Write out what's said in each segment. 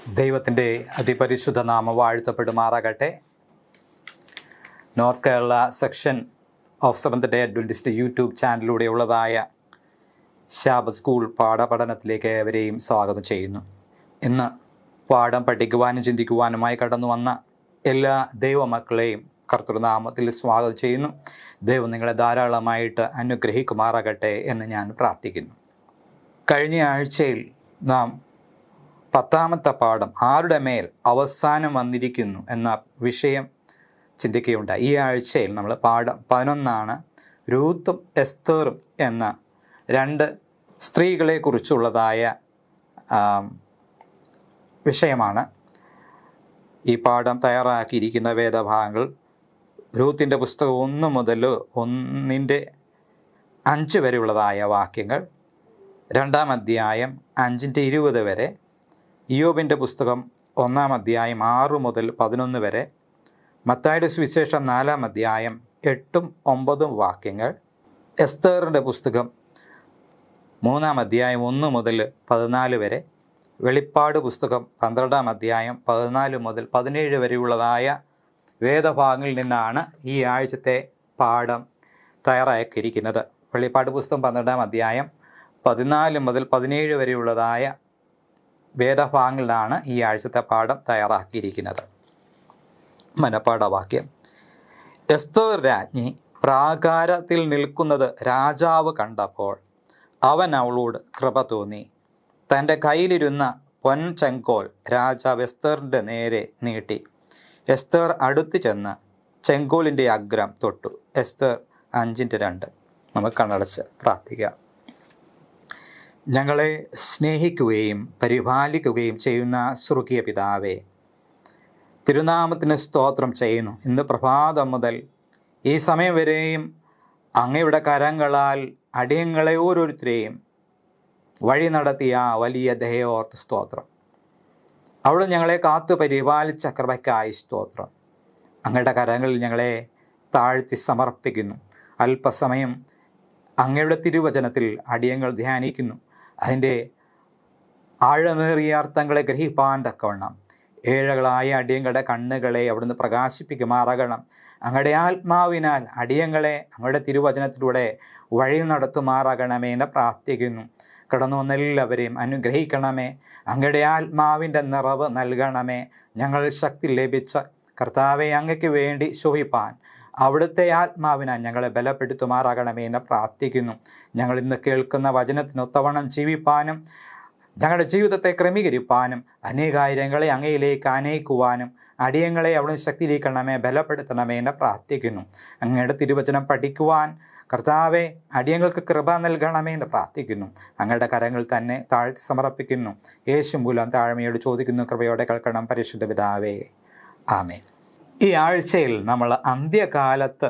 ദൈവത്തിൻ്റെ അതിപരിശുദ്ധ നാമം വാഴ്ത്തപ്പെടുമാറാകട്ടെ. North Kerala section of seventh day Adventist YouTube ചാനലിലൂടെ ഉള്ളതായ ശാബത്ത് സ്കൂൾ പാഠപഠനത്തിലേക്ക് ഏവരെയും സ്വാഗതം ചെയ്യുന്നു. ഇന്ന് പാഠം പഠിക്കുവാനും ചിന്തിക്കുവാനുമായി കടന്നു വന്ന എല്ലാ ദൈവമക്കളെയും കർത്തൃനാമത്തിൽ സ്വാഗതം ചെയ്യുന്നു. ദൈവം നിങ്ങളെ ധാരാളമായിട്ട് അനുഗ്രഹിക്കുമാറാകട്ടെ എന്ന് ഞാൻ പ്രാർത്ഥിക്കുന്നു. കഴിഞ്ഞ ആഴ്ചയിൽ നാം 10ാമത്തെ പാഠം ആരുടെ മേൽ അവസാനം വന്നിരിക്കുന്നു എന്ന വിഷയം ചിന്തിക്കുകയുണ്ടായി. ഈ ആഴ്ചയിൽ നമ്മൾ പാഠം 11 രൂത്തും എസ്തേറും എന്ന 2 സ്ത്രീകളെ കുറിച്ചുള്ളതായ വിഷയമാണ്. ഈ പാഠം തയ്യാറാക്കിയിരിക്കുന്ന വേദഭാഗങ്ങൾ രൂത്തിൻ്റെ പുസ്തകം 1 മുതൽ 1-5 വരെയുള്ളതായ വാക്യങ്ങൾ, 2-ാം അധ്യായം 5-20 വരെ, ഇയ്യോബിൻ്റെ പുസ്തകം 1-ാം അധ്യായം 6 മുതൽ 11 വരെ, മത്തായിയുടെ സുവിശേഷം 4-ാം അധ്യായം 8-9 വാക്യങ്ങൾ, എസ്തേറിൻ്റെ പുസ്തകം 3-ാം അധ്യായം 1 മുതൽ 14 വരെ, വെളിപ്പാട് പുസ്തകം 12-ാം അധ്യായം 14 മുതൽ 17 വരെയുള്ളതായ വേദഭാഗങ്ങളിൽ നിന്നാണ് ഈ ആഴ്ചത്തെ പാഠം തയ്യാറാക്കിയിരിക്കുന്നത്. വെളിപ്പാട് പുസ്തകം 12-ാം അധ്യായം 14 മുതൽ 17 വരെയുള്ളതായ വേദഭാഗങ്ങളിലാണ് ഈ ആഴ്ചത്തെ പാഠം തയ്യാറാക്കിയിരിക്കുന്നത്. മനപ്പാഠവാക്യം: എസ്തേർ രാജ്ഞി പ്രാകാരത്തിൽ നിൽക്കുന്നത് രാജാവ് കണ്ടപ്പോൾ അവൻ അവളോട് കൃപ തോന്നി. തൻ്റെ കയ്യിലിരുന്ന പൊൻചെങ്കോൽ രാജാവ് എസ്തേറിൻ്റെ നേരെ നീട്ടി. എസ്തേർ അടുത്ത് ചെന്ന് ചെങ്കോലിൻ്റെ അഗ്രം തൊട്ടു. എസ്തേർ 5:2. നമുക്ക് കണ്ണടച്ച് പ്രാർത്ഥിക്കാം. ഞങ്ങളെ സ്നേഹിക്കുകയും പരിപാലിക്കുകയും ചെയ്യുന്ന സ്വർഗീയ പിതാവേ, തിരുനാമത്തിന് സ്തോത്രം ചെയ്യുന്നു. ഇന്ന് പ്രഭാതം മുതൽ ഈ സമയം വരെയും അങ്ങയുടെ കരങ്ങളാൽ അടിയങ്ങളെ ഓരോരുത്തരെയും വഴി നടത്തിയ വലിയ ദയോർത്ത് സ്തോത്രം. അവിടെ ഞങ്ങളെ കാത്തു പരിപാലിച്ച കൃപയ്ക്കായി സ്തോത്രം. അങ്ങയുടെ കരങ്ങളിൽ ഞങ്ങളെ താഴ്ത്തി സമർപ്പിക്കുന്നു. അല്പസമയം അങ്ങയുടെ തിരുവചനത്തിൽ അടിയങ്ങൾ ധ്യാനിക്കുന്നു. അതിൻ്റെ ആഴമേറിയ അർത്ഥങ്ങളെ ഗ്രഹിപ്പാൻ തക്കവണ്ണം ഏഴകളായ അടിയങ്ങളുടെ കണ്ണുകളെ അവിടുന്ന് പ്രകാശിപ്പിക്കുമാറാകണം. അങ്ങയുടെ ആത്മാവിനാൽ അടിയങ്ങളെ അങ്ങയുടെ തിരുവചനത്തിലൂടെ വഴി നടത്തുമാറാകണമേ എന്ന് പ്രാർത്ഥിക്കുന്നു. കടന്നു വന്ന എല്ലാവരെയും അനുഗ്രഹിക്കണമേ. അങ്ങയുടെ ആത്മാവിൻ്റെ നിറവ് നൽകണമേ. ഞങ്ങൾ ശക്തി ലഭിച്ച കർത്താവെ അങ്ങയ്ക്ക് വേണ്ടി ശോഭിപ്പാൻ അവിടുത്തെ ആത്മാവിനാൽ ഞങ്ങളെ ബലപ്പെടുത്തുമാറാകണമേ എന്ന് പ്രാർത്ഥിക്കുന്നു. ഞങ്ങൾ ഇന്ന് കേൾക്കുന്ന വചനത്തിനൊത്തവണ്ണം ജീവിപ്പാനും ഞങ്ങളുടെ ജീവിതത്തെ ക്രമീകരിപ്പാനും അനേകായിരങ്ങളെ അങ്ങയിലേക്ക് അനയിക്കുവാനും അടിയങ്ങളെ അവിടുന്ന് ശക്തിയിലേക്കണമേ, ബലപ്പെടുത്തണമേ എന്ന് പ്രാർത്ഥിക്കുന്നു. അങ്ങയുടെ തിരുവചനം പഠിക്കുവാൻ കർത്താവെ അടിയങ്ങൾക്ക് കൃപ നൽകണമേ എന്ന് പ്രാർത്ഥിക്കുന്നു. അങ്ങയുടെ കരങ്ങൾ തന്നെ താഴ്ത്തി സമർപ്പിക്കുന്നു. യേശു മൂലം താഴ്മയോട് ചോദിക്കുന്നു. കൃപയോടെ കേൾക്കണം പരിശുദ്ധ പിതാവേ, ആമേൻ. ഈ ആഴ്ചയിൽ നമ്മൾ അന്ത്യകാലത്ത്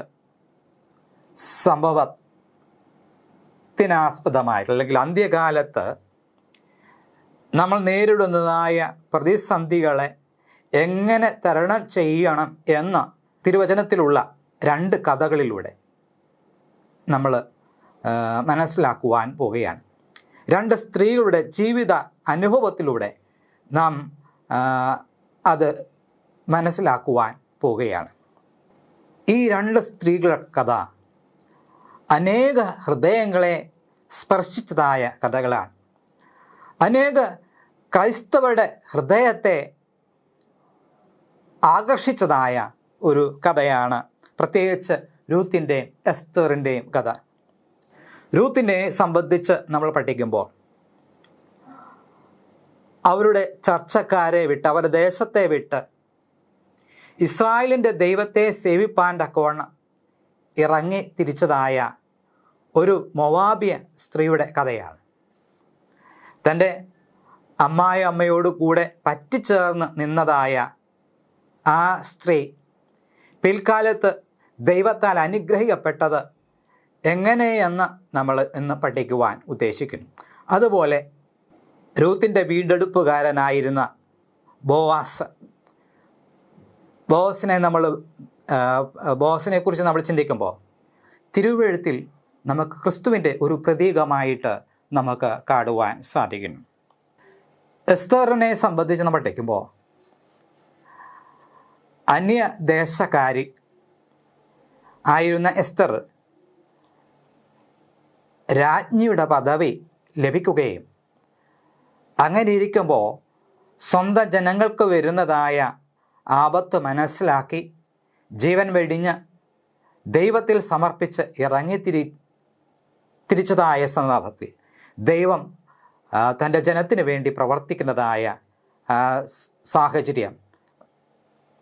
സംഭവത്തിനാസ്പദമായിട്ട് അല്ലെങ്കിൽ അന്ത്യകാലത്ത് നമ്മൾ നേരിടുന്നതായ പ്രതിസന്ധികളെ എങ്ങനെ തരണം ചെയ്യണം എന്ന തിരുവചനത്തിലുള്ള 2 കഥകളിലൂടെ നമ്മൾ മനസ്സിലാക്കുവാൻ പോവുകയാണ്. 2 സ്ത്രീകളുടെ ജീവിത അനുഭവത്തിലൂടെ നാം അത് മനസ്സിലാക്കുവാൻ പോവുകയാണ്. ഈ 2 സ്ത്രീകളുടെ കഥ അനേക ഹൃദയങ്ങളെ സ്പർശിച്ചതായ കഥകളാണ്. അനേക ക്രൈസ്തവരുടെ ഹൃദയത്തെ ആകർഷിച്ചതായ ഒരു കഥയാണ് പ്രത്യേകിച്ച് രൂത്തിൻ്റെയും എസ്തേറിൻ്റെയും കഥ. രൂത്തിനെ സംബന്ധിച്ച് നമ്മൾ പഠിക്കുമ്പോൾ അവരുടെ ചർച്ചക്കാരെ വിട്ട്, അവരുടെ ദേശത്തെ വിട്ട് ഇസ്രായേലിൻ്റെ ദൈവത്തെ സേവിപ്പാൻ തക്കവണ്ണം ഇറങ്ങി തിരിച്ചതായ ഒരു മൊവാബിയ സ്ത്രീയുടെ കഥയാണ്. തൻ്റെ അമ്മയോട് കൂടെ പറ്റിച്ചേർന്ന് നിന്നതായ ആ സ്ത്രീ പിൽക്കാലത്ത് ദൈവത്താൽ അനുഗ്രഹിക്കപ്പെട്ടത് എങ്ങനെയെന്ന് നമ്മൾ ഇന്ന് പഠിക്കുവാൻ ഉദ്ദേശിക്കുന്നു. അതുപോലെ രൂത്തിൻ്റെ വീണ്ടെടുപ്പുകാരനായിരുന്ന ബോസിനെ കുറിച്ച് നമ്മൾ ചിന്തിക്കുമ്പോൾ തിരുവെഴുത്തിൽ നമുക്ക് ക്രിസ്തുവിൻ്റെ ഒരു പ്രതീകമായിട്ട് നമുക്ക് കാണുവാൻ സാധിക്കുന്നു. എസ്തറിനെ സംബന്ധിച്ച് നമ്മൾ പഠിക്കുമ്പോൾ അന്യദേശക്കാരി ആയിരുന്ന എസ്തർ രാജ്ഞിയുടെ പദവി ലഭിക്കുകയും അങ്ങനെ ഇരിക്കുമ്പോൾ സ്വന്തം ജനങ്ങൾക്ക് വരുന്നതായ ആപത്ത് മനസ്സിലാക്കി ജീവൻ വെടിഞ്ഞ് ദൈവത്തിൽ സമർപ്പിച്ച് തിരിച്ചതായ സന്ദർഭത്തിൽ ദൈവം തൻ്റെ ജനത്തിന് വേണ്ടി പ്രവർത്തിക്കുന്നതായ സാഹചര്യം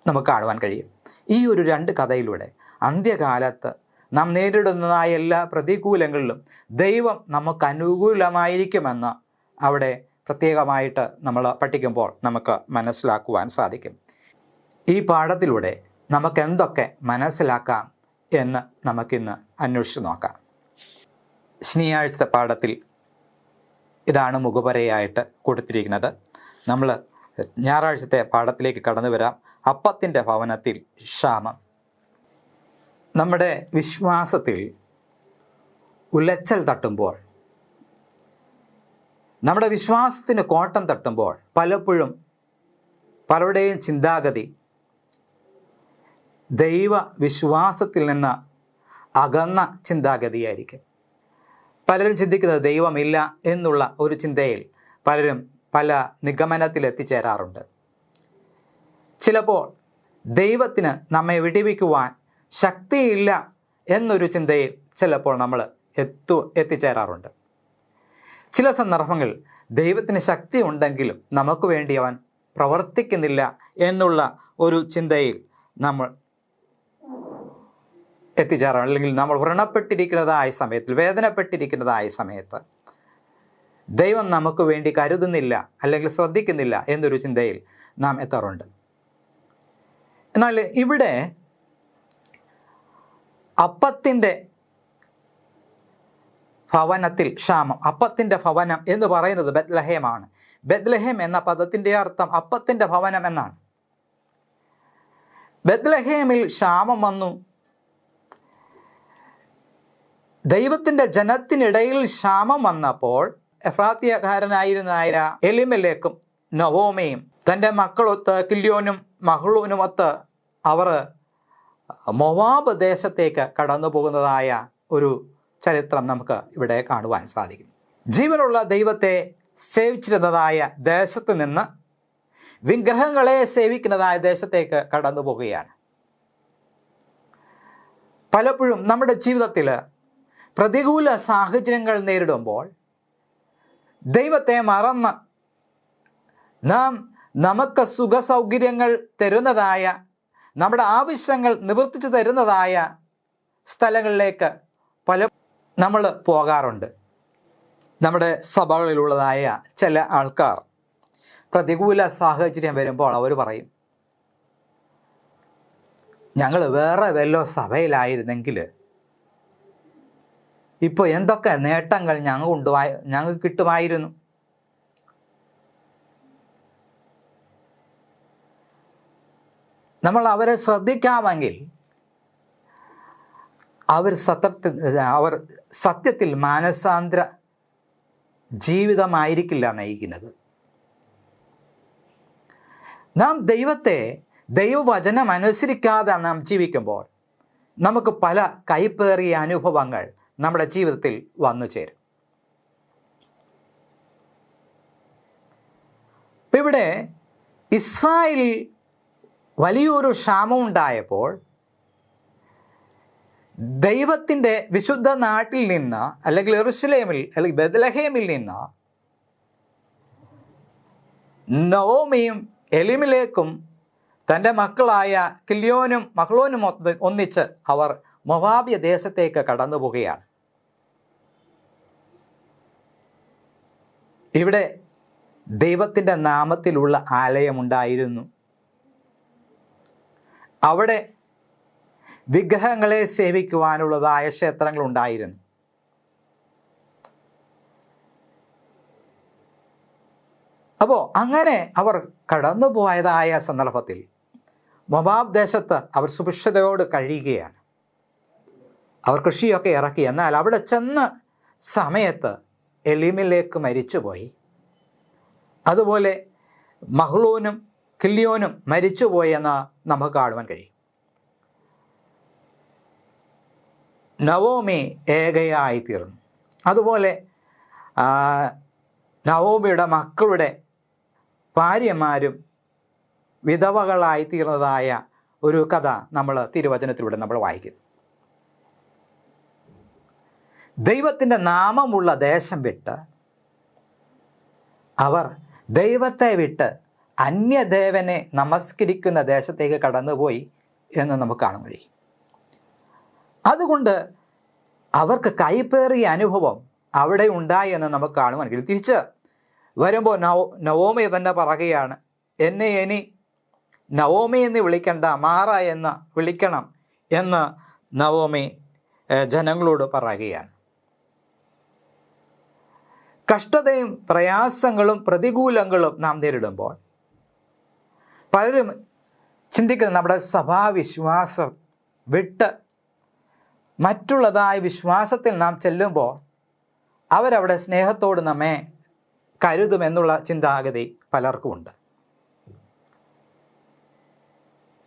നമുക്ക് കാണുവാൻ കഴിയും. ഈ ഒരു 2 കഥയിലൂടെ അന്ത്യകാലത്ത് നാം നേരിടുന്നതായ എല്ലാ പ്രതികൂലങ്ങളിലും ദൈവം നമുക്ക് അനുകൂലമായിരിക്കുമെന്ന് അവിടെ പ്രത്യേകമായിട്ട് നമ്മൾ പഠിക്കുമ്പോൾ നമുക്ക് മനസ്സിലാക്കുവാൻ സാധിക്കും. ഈ പാഠത്തിലൂടെ നമുക്ക് എന്തൊക്കെ മനസ്സിലാക്കാം എന്ന് നമുക്കിന്ന് അന്വേഷിച്ച് നോക്കാം. ശനിയാഴ്ചത്തെ പാഠത്തിൽ ഇതാണ് മുഖപരയായിട്ട് കൊടുത്തിരിക്കുന്നത്. നമ്മൾ ഞായറാഴ്ചത്തെ പാഠത്തിലേക്ക് കടന്നു വരാം. അപ്പത്തിൻ്റെ ഭവനത്തിൽ ക്ഷാമം. നമ്മുടെ വിശ്വാസത്തിൽ ഉലച്ചൽ തട്ടുമ്പോൾ, നമ്മുടെ വിശ്വാസത്തിന് കോട്ടം തട്ടുമ്പോൾ പലപ്പോഴും പലരുടെയും ചിന്താഗതി ദൈവ വിശ്വാസത്തിൽ നിന്ന് അകന്ന ചിന്താഗതിയായിരിക്കും. പലരും ചിന്തിക്കുന്നത് ദൈവമില്ല എന്നുള്ള ഒരു ചിന്തയിൽ പലരും പല നിഗമനത്തിൽ എത്തിച്ചേരാറുണ്ട്. ചിലപ്പോൾ ദൈവത്തിന് നമ്മെ വിടിവിക്കുവാൻ ശക്തിയില്ല എന്നൊരു ചിന്തയിൽ ചിലപ്പോൾ നമ്മൾ എത്തിച്ചേരാറുണ്ട്. ചില സന്ദർഭങ്ങളിൽ ദൈവത്തിന് ശക്തി ഉണ്ടെങ്കിലും നമുക്ക് വേണ്ടി അവൻ പ്രവർത്തിക്കുന്നില്ല എന്നുള്ള ഒരു ചിന്തയിൽ നമ്മൾ എത്തിച്ചേരാറുണ്ട്. അല്ലെങ്കിൽ നമ്മൾ വ്രണപ്പെട്ടിരിക്കുന്നതായ സമയത്തിൽ, വേദനപ്പെട്ടിരിക്കുന്നതായ സമയത്ത് ദൈവം നമുക്ക് വേണ്ടി കരുതുന്നില്ല അല്ലെങ്കിൽ ശ്രദ്ധിക്കുന്നില്ല എന്നൊരു ചിന്തയിൽ നാം എത്താറുണ്ട്. എന്നാൽ ഇവിടെ അപ്പത്തിൻ്റെ ഭവനത്തിൽ ക്ഷാമം. അപ്പത്തിൻ്റെ ഭവനം എന്ന് പറയുന്നത് ബെത്ലഹേമാണ്. ബെത്ലഹേം എന്ന പദത്തിൻ്റെ അർത്ഥം അപ്പത്തിൻ്റെ ഭവനം എന്നാണ്. ബെത്ലഹേമിൽ ക്ഷാമം വന്നു. ദൈവത്തിൻ്റെ ജനത്തിനിടയിൽ ക്ഷാമം വന്നപ്പോൾ എഫ്രാത്യക്കാരനായിരുന്ന എലിമേലെക്കും നവോമയും തൻ്റെ മക്കളൊത്ത് കില്യോനും മഹ്ളൂനുമൊത്ത് അവർ മോവാബ് ദേശത്തേക്ക് കടന്നു പോകുന്നതായ ഒരു ചരിത്രം നമുക്ക് ഇവിടെ കാണുവാൻ സാധിക്കും. ജീവനുള്ള ദൈവത്തെ സേവിച്ചിരുന്നതായ ദേശത്ത് നിന്ന് വിഗ്രഹങ്ങളെ സേവിക്കുന്നതായ ദേശത്തേക്ക് കടന്നു പോകുകയാണ്. പലപ്പോഴും നമ്മുടെ ജീവിതത്തിൽ പ്രതികൂല സാഹചര്യങ്ങൾ നേരിടുമ്പോൾ ദൈവത്തെ മറന്ന് നാം നമുക്ക് സുഖസൗകര്യങ്ങൾ തരുന്നതായ, നമ്മുടെ ആവശ്യങ്ങൾ നിവർത്തിച്ചു തരുന്നതായ സ്ഥലങ്ങളിലേക്ക് നമ്മൾ പോകാറുണ്ട്. നമ്മുടെ സഭകളിലുള്ളതായ ചില ആൾക്കാർ പ്രതികൂല സാഹചര്യം വരുമ്പോൾ അവർ പറയും, ഞങ്ങൾ വേറെ വല്ല സഭയിലായിരുന്നെങ്കിൽ ഇപ്പോൾ എന്തൊക്കെ നേട്ടങ്ങൾ ഞങ്ങൾക്ക് കിട്ടുമായിരുന്നു. നമ്മൾ അവരെ ശ്രദ്ധിക്കാമെങ്കിൽ അവർ സത്യത്തിൽ മാനസാന്തര ജീവിതമായിരിക്കില്ല നയിക്കുന്നത്. നാം ദൈവവചനം അനുസരിക്കാതെ നാം ജീവിക്കുമ്പോൾ നമുക്ക് പല കൈപ്പേറിയ അനുഭവങ്ങൾ നമ്മുടെ ജീവിതത്തിൽ വന്നു ചേരും. ഇപ്പം ഇവിടെ ഇസ്രായേലിൽ വലിയൊരു ക്ഷാമം ഉണ്ടായപ്പോൾ ദൈവത്തിൻ്റെ വിശുദ്ധ നാട്ടിൽ നിന്ന്, അല്ലെങ്കിൽ യെരൂശലേമിൽ അല്ലെങ്കിൽ ബെത്ലഹേമിൽ നിന്ന് നവോമിയും എലിമേലെക്കും തൻ്റെ മക്കളായ കില്യോനും മഹ്ളോനും ഒന്നിച്ച് അവർ മോവാബ്യ ദേശത്തേക്ക് കടന്നു പോവുകയാണ്. ഇവിടെ ദൈവത്തിൻ്റെ നാമത്തിലുള്ള ആലയമുണ്ടായിരുന്നു. അവിടെ വിഗ്രഹങ്ങളെ സേവിക്കുവാനുള്ളതായ ക്ഷേത്രങ്ങളുണ്ടായിരുന്നു. അപ്പോൾ അങ്ങനെ അവർ കടന്നുപോയതായ സന്ദർഭത്തിൽ മോവാബ് ദേശത്ത് അവർ സുഭിക്ഷതയോട് കഴിയുകയാണ്. അവർ കൃഷിയൊക്കെ ഇറക്കി. എന്നാൽ അവിടെ ചെന്ന സമയത്ത് എലിമേലെക്ക് മരിച്ചുപോയി. അതുപോലെ മഹ്ളോനും കില്യോനും മരിച്ചുപോയെന്ന് നമുക്ക് കാണുവാൻ കഴിയും. നവോമി ഏകയായിത്തീർന്നു. അതുപോലെ നവോമിയുടെ മക്കളുടെ ഭാര്യമാരും വിധവകളായിത്തീർന്നതായ ഒരു കഥ നമ്മൾ തിരുവചനത്തിലൂടെ നമ്മൾ വായിക്കുന്നു. ദൈവത്തിൻ്റെ നാമമുള്ള ദേശം വിട്ട് അവർ ദൈവത്തെ വിട്ട് അന്യദേവനെ നമസ്കരിക്കുന്ന ദേശത്തേക്ക് കടന്നുപോയി എന്ന് നമുക്ക് കാണാൻ കഴിയും. അതുകൊണ്ട് അവർക്ക് കൈപ്പേറിയ അനുഭവം അവിടെ ഉണ്ടായി എന്ന് നമുക്ക് കാണുവാൻ കഴിയും. തിരിച്ച് വരുമ്പോൾ നവോമി തന്നെ പറയുകയാണ്, എന്നെ ഇനി നവോമി എന്ന് വിളിക്കണ്ട, മാറ എന്ന് വിളിക്കണം എന്ന് നവോമി ജനങ്ങളോട് പറയുകയാണ്. കഷ്ടതയും പ്രയാസങ്ങളും പ്രതികൂലങ്ങളും നാം നേരിടുമ്പോൾ പലരും ചിന്തിക്കുന്നത് നമ്മുടെ സഭാവിശ്വാസം വിട്ട് മറ്റുള്ളതായ വിശ്വാസത്തിൽ നാം ചെല്ലുമ്പോൾ അവരവിടെ സ്നേഹത്തോട് നമ്മെ കരുതുമെന്നുള്ള ചിന്താഗതി പലർക്കുമുണ്ട്.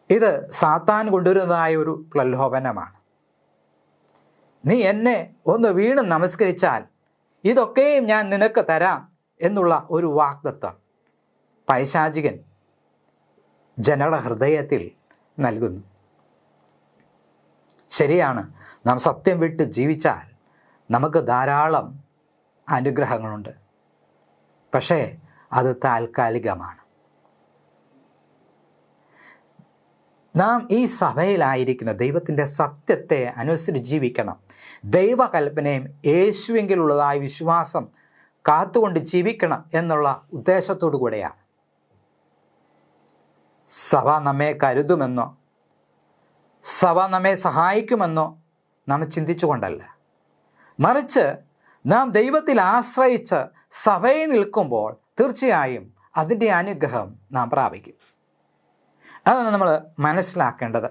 ഇത് സാത്താൻ കൊണ്ടുവരുന്നതായ ഒരു പ്രലോഭനമാണ്. നീ എന്നെ ഒന്ന് വീണ് നമസ്കരിച്ചാൽ ഇതൊക്കെയും ഞാൻ നിനക്ക് തരാം എന്നുള്ള ഒരു വാഗ്ദത്തം പൈശാചികൻ ജനങ്ങളുടെ ഹൃദയത്തിൽ നൽകുന്നു. ശരിയാണ്, നാം സത്യം വിട്ട് ജീവിച്ചാൽ നമുക്ക് ധാരാളം അനുഗ്രഹങ്ങളുണ്ട്. പക്ഷേ അത് താൽക്കാലികമാണ്. നാം ഈ സഭയിലായിരിക്കുന്ന ദൈവത്തിൻ്റെ സത്യത്തെ അനുസരിച്ച് ജീവിക്കണം. ദൈവകൽപ്പനയും യേശുവെങ്കിലുള്ളതായ വിശ്വാസം കാത്തുകൊണ്ട് ജീവിക്കണം എന്നുള്ള ഉദ്ദേശത്തോടു കൂടെയാണ്. സഭ നമ്മെ കരുതുമെന്നോ സഭ നമ്മെ സഹായിക്കുമെന്നോ നാം ചിന്തിച്ചുകൊണ്ടല്ല, മറിച്ച് നാം ദൈവത്തിൽ ആശ്രയിച്ച് സഭയിൽ നിൽക്കുമ്പോൾ തീർച്ചയായും അതിൻ്റെ അനുഗ്രഹം നാം പ്രാപിക്കും. അതാണ് നമ്മൾ മനസ്സിലാക്കേണ്ടത്.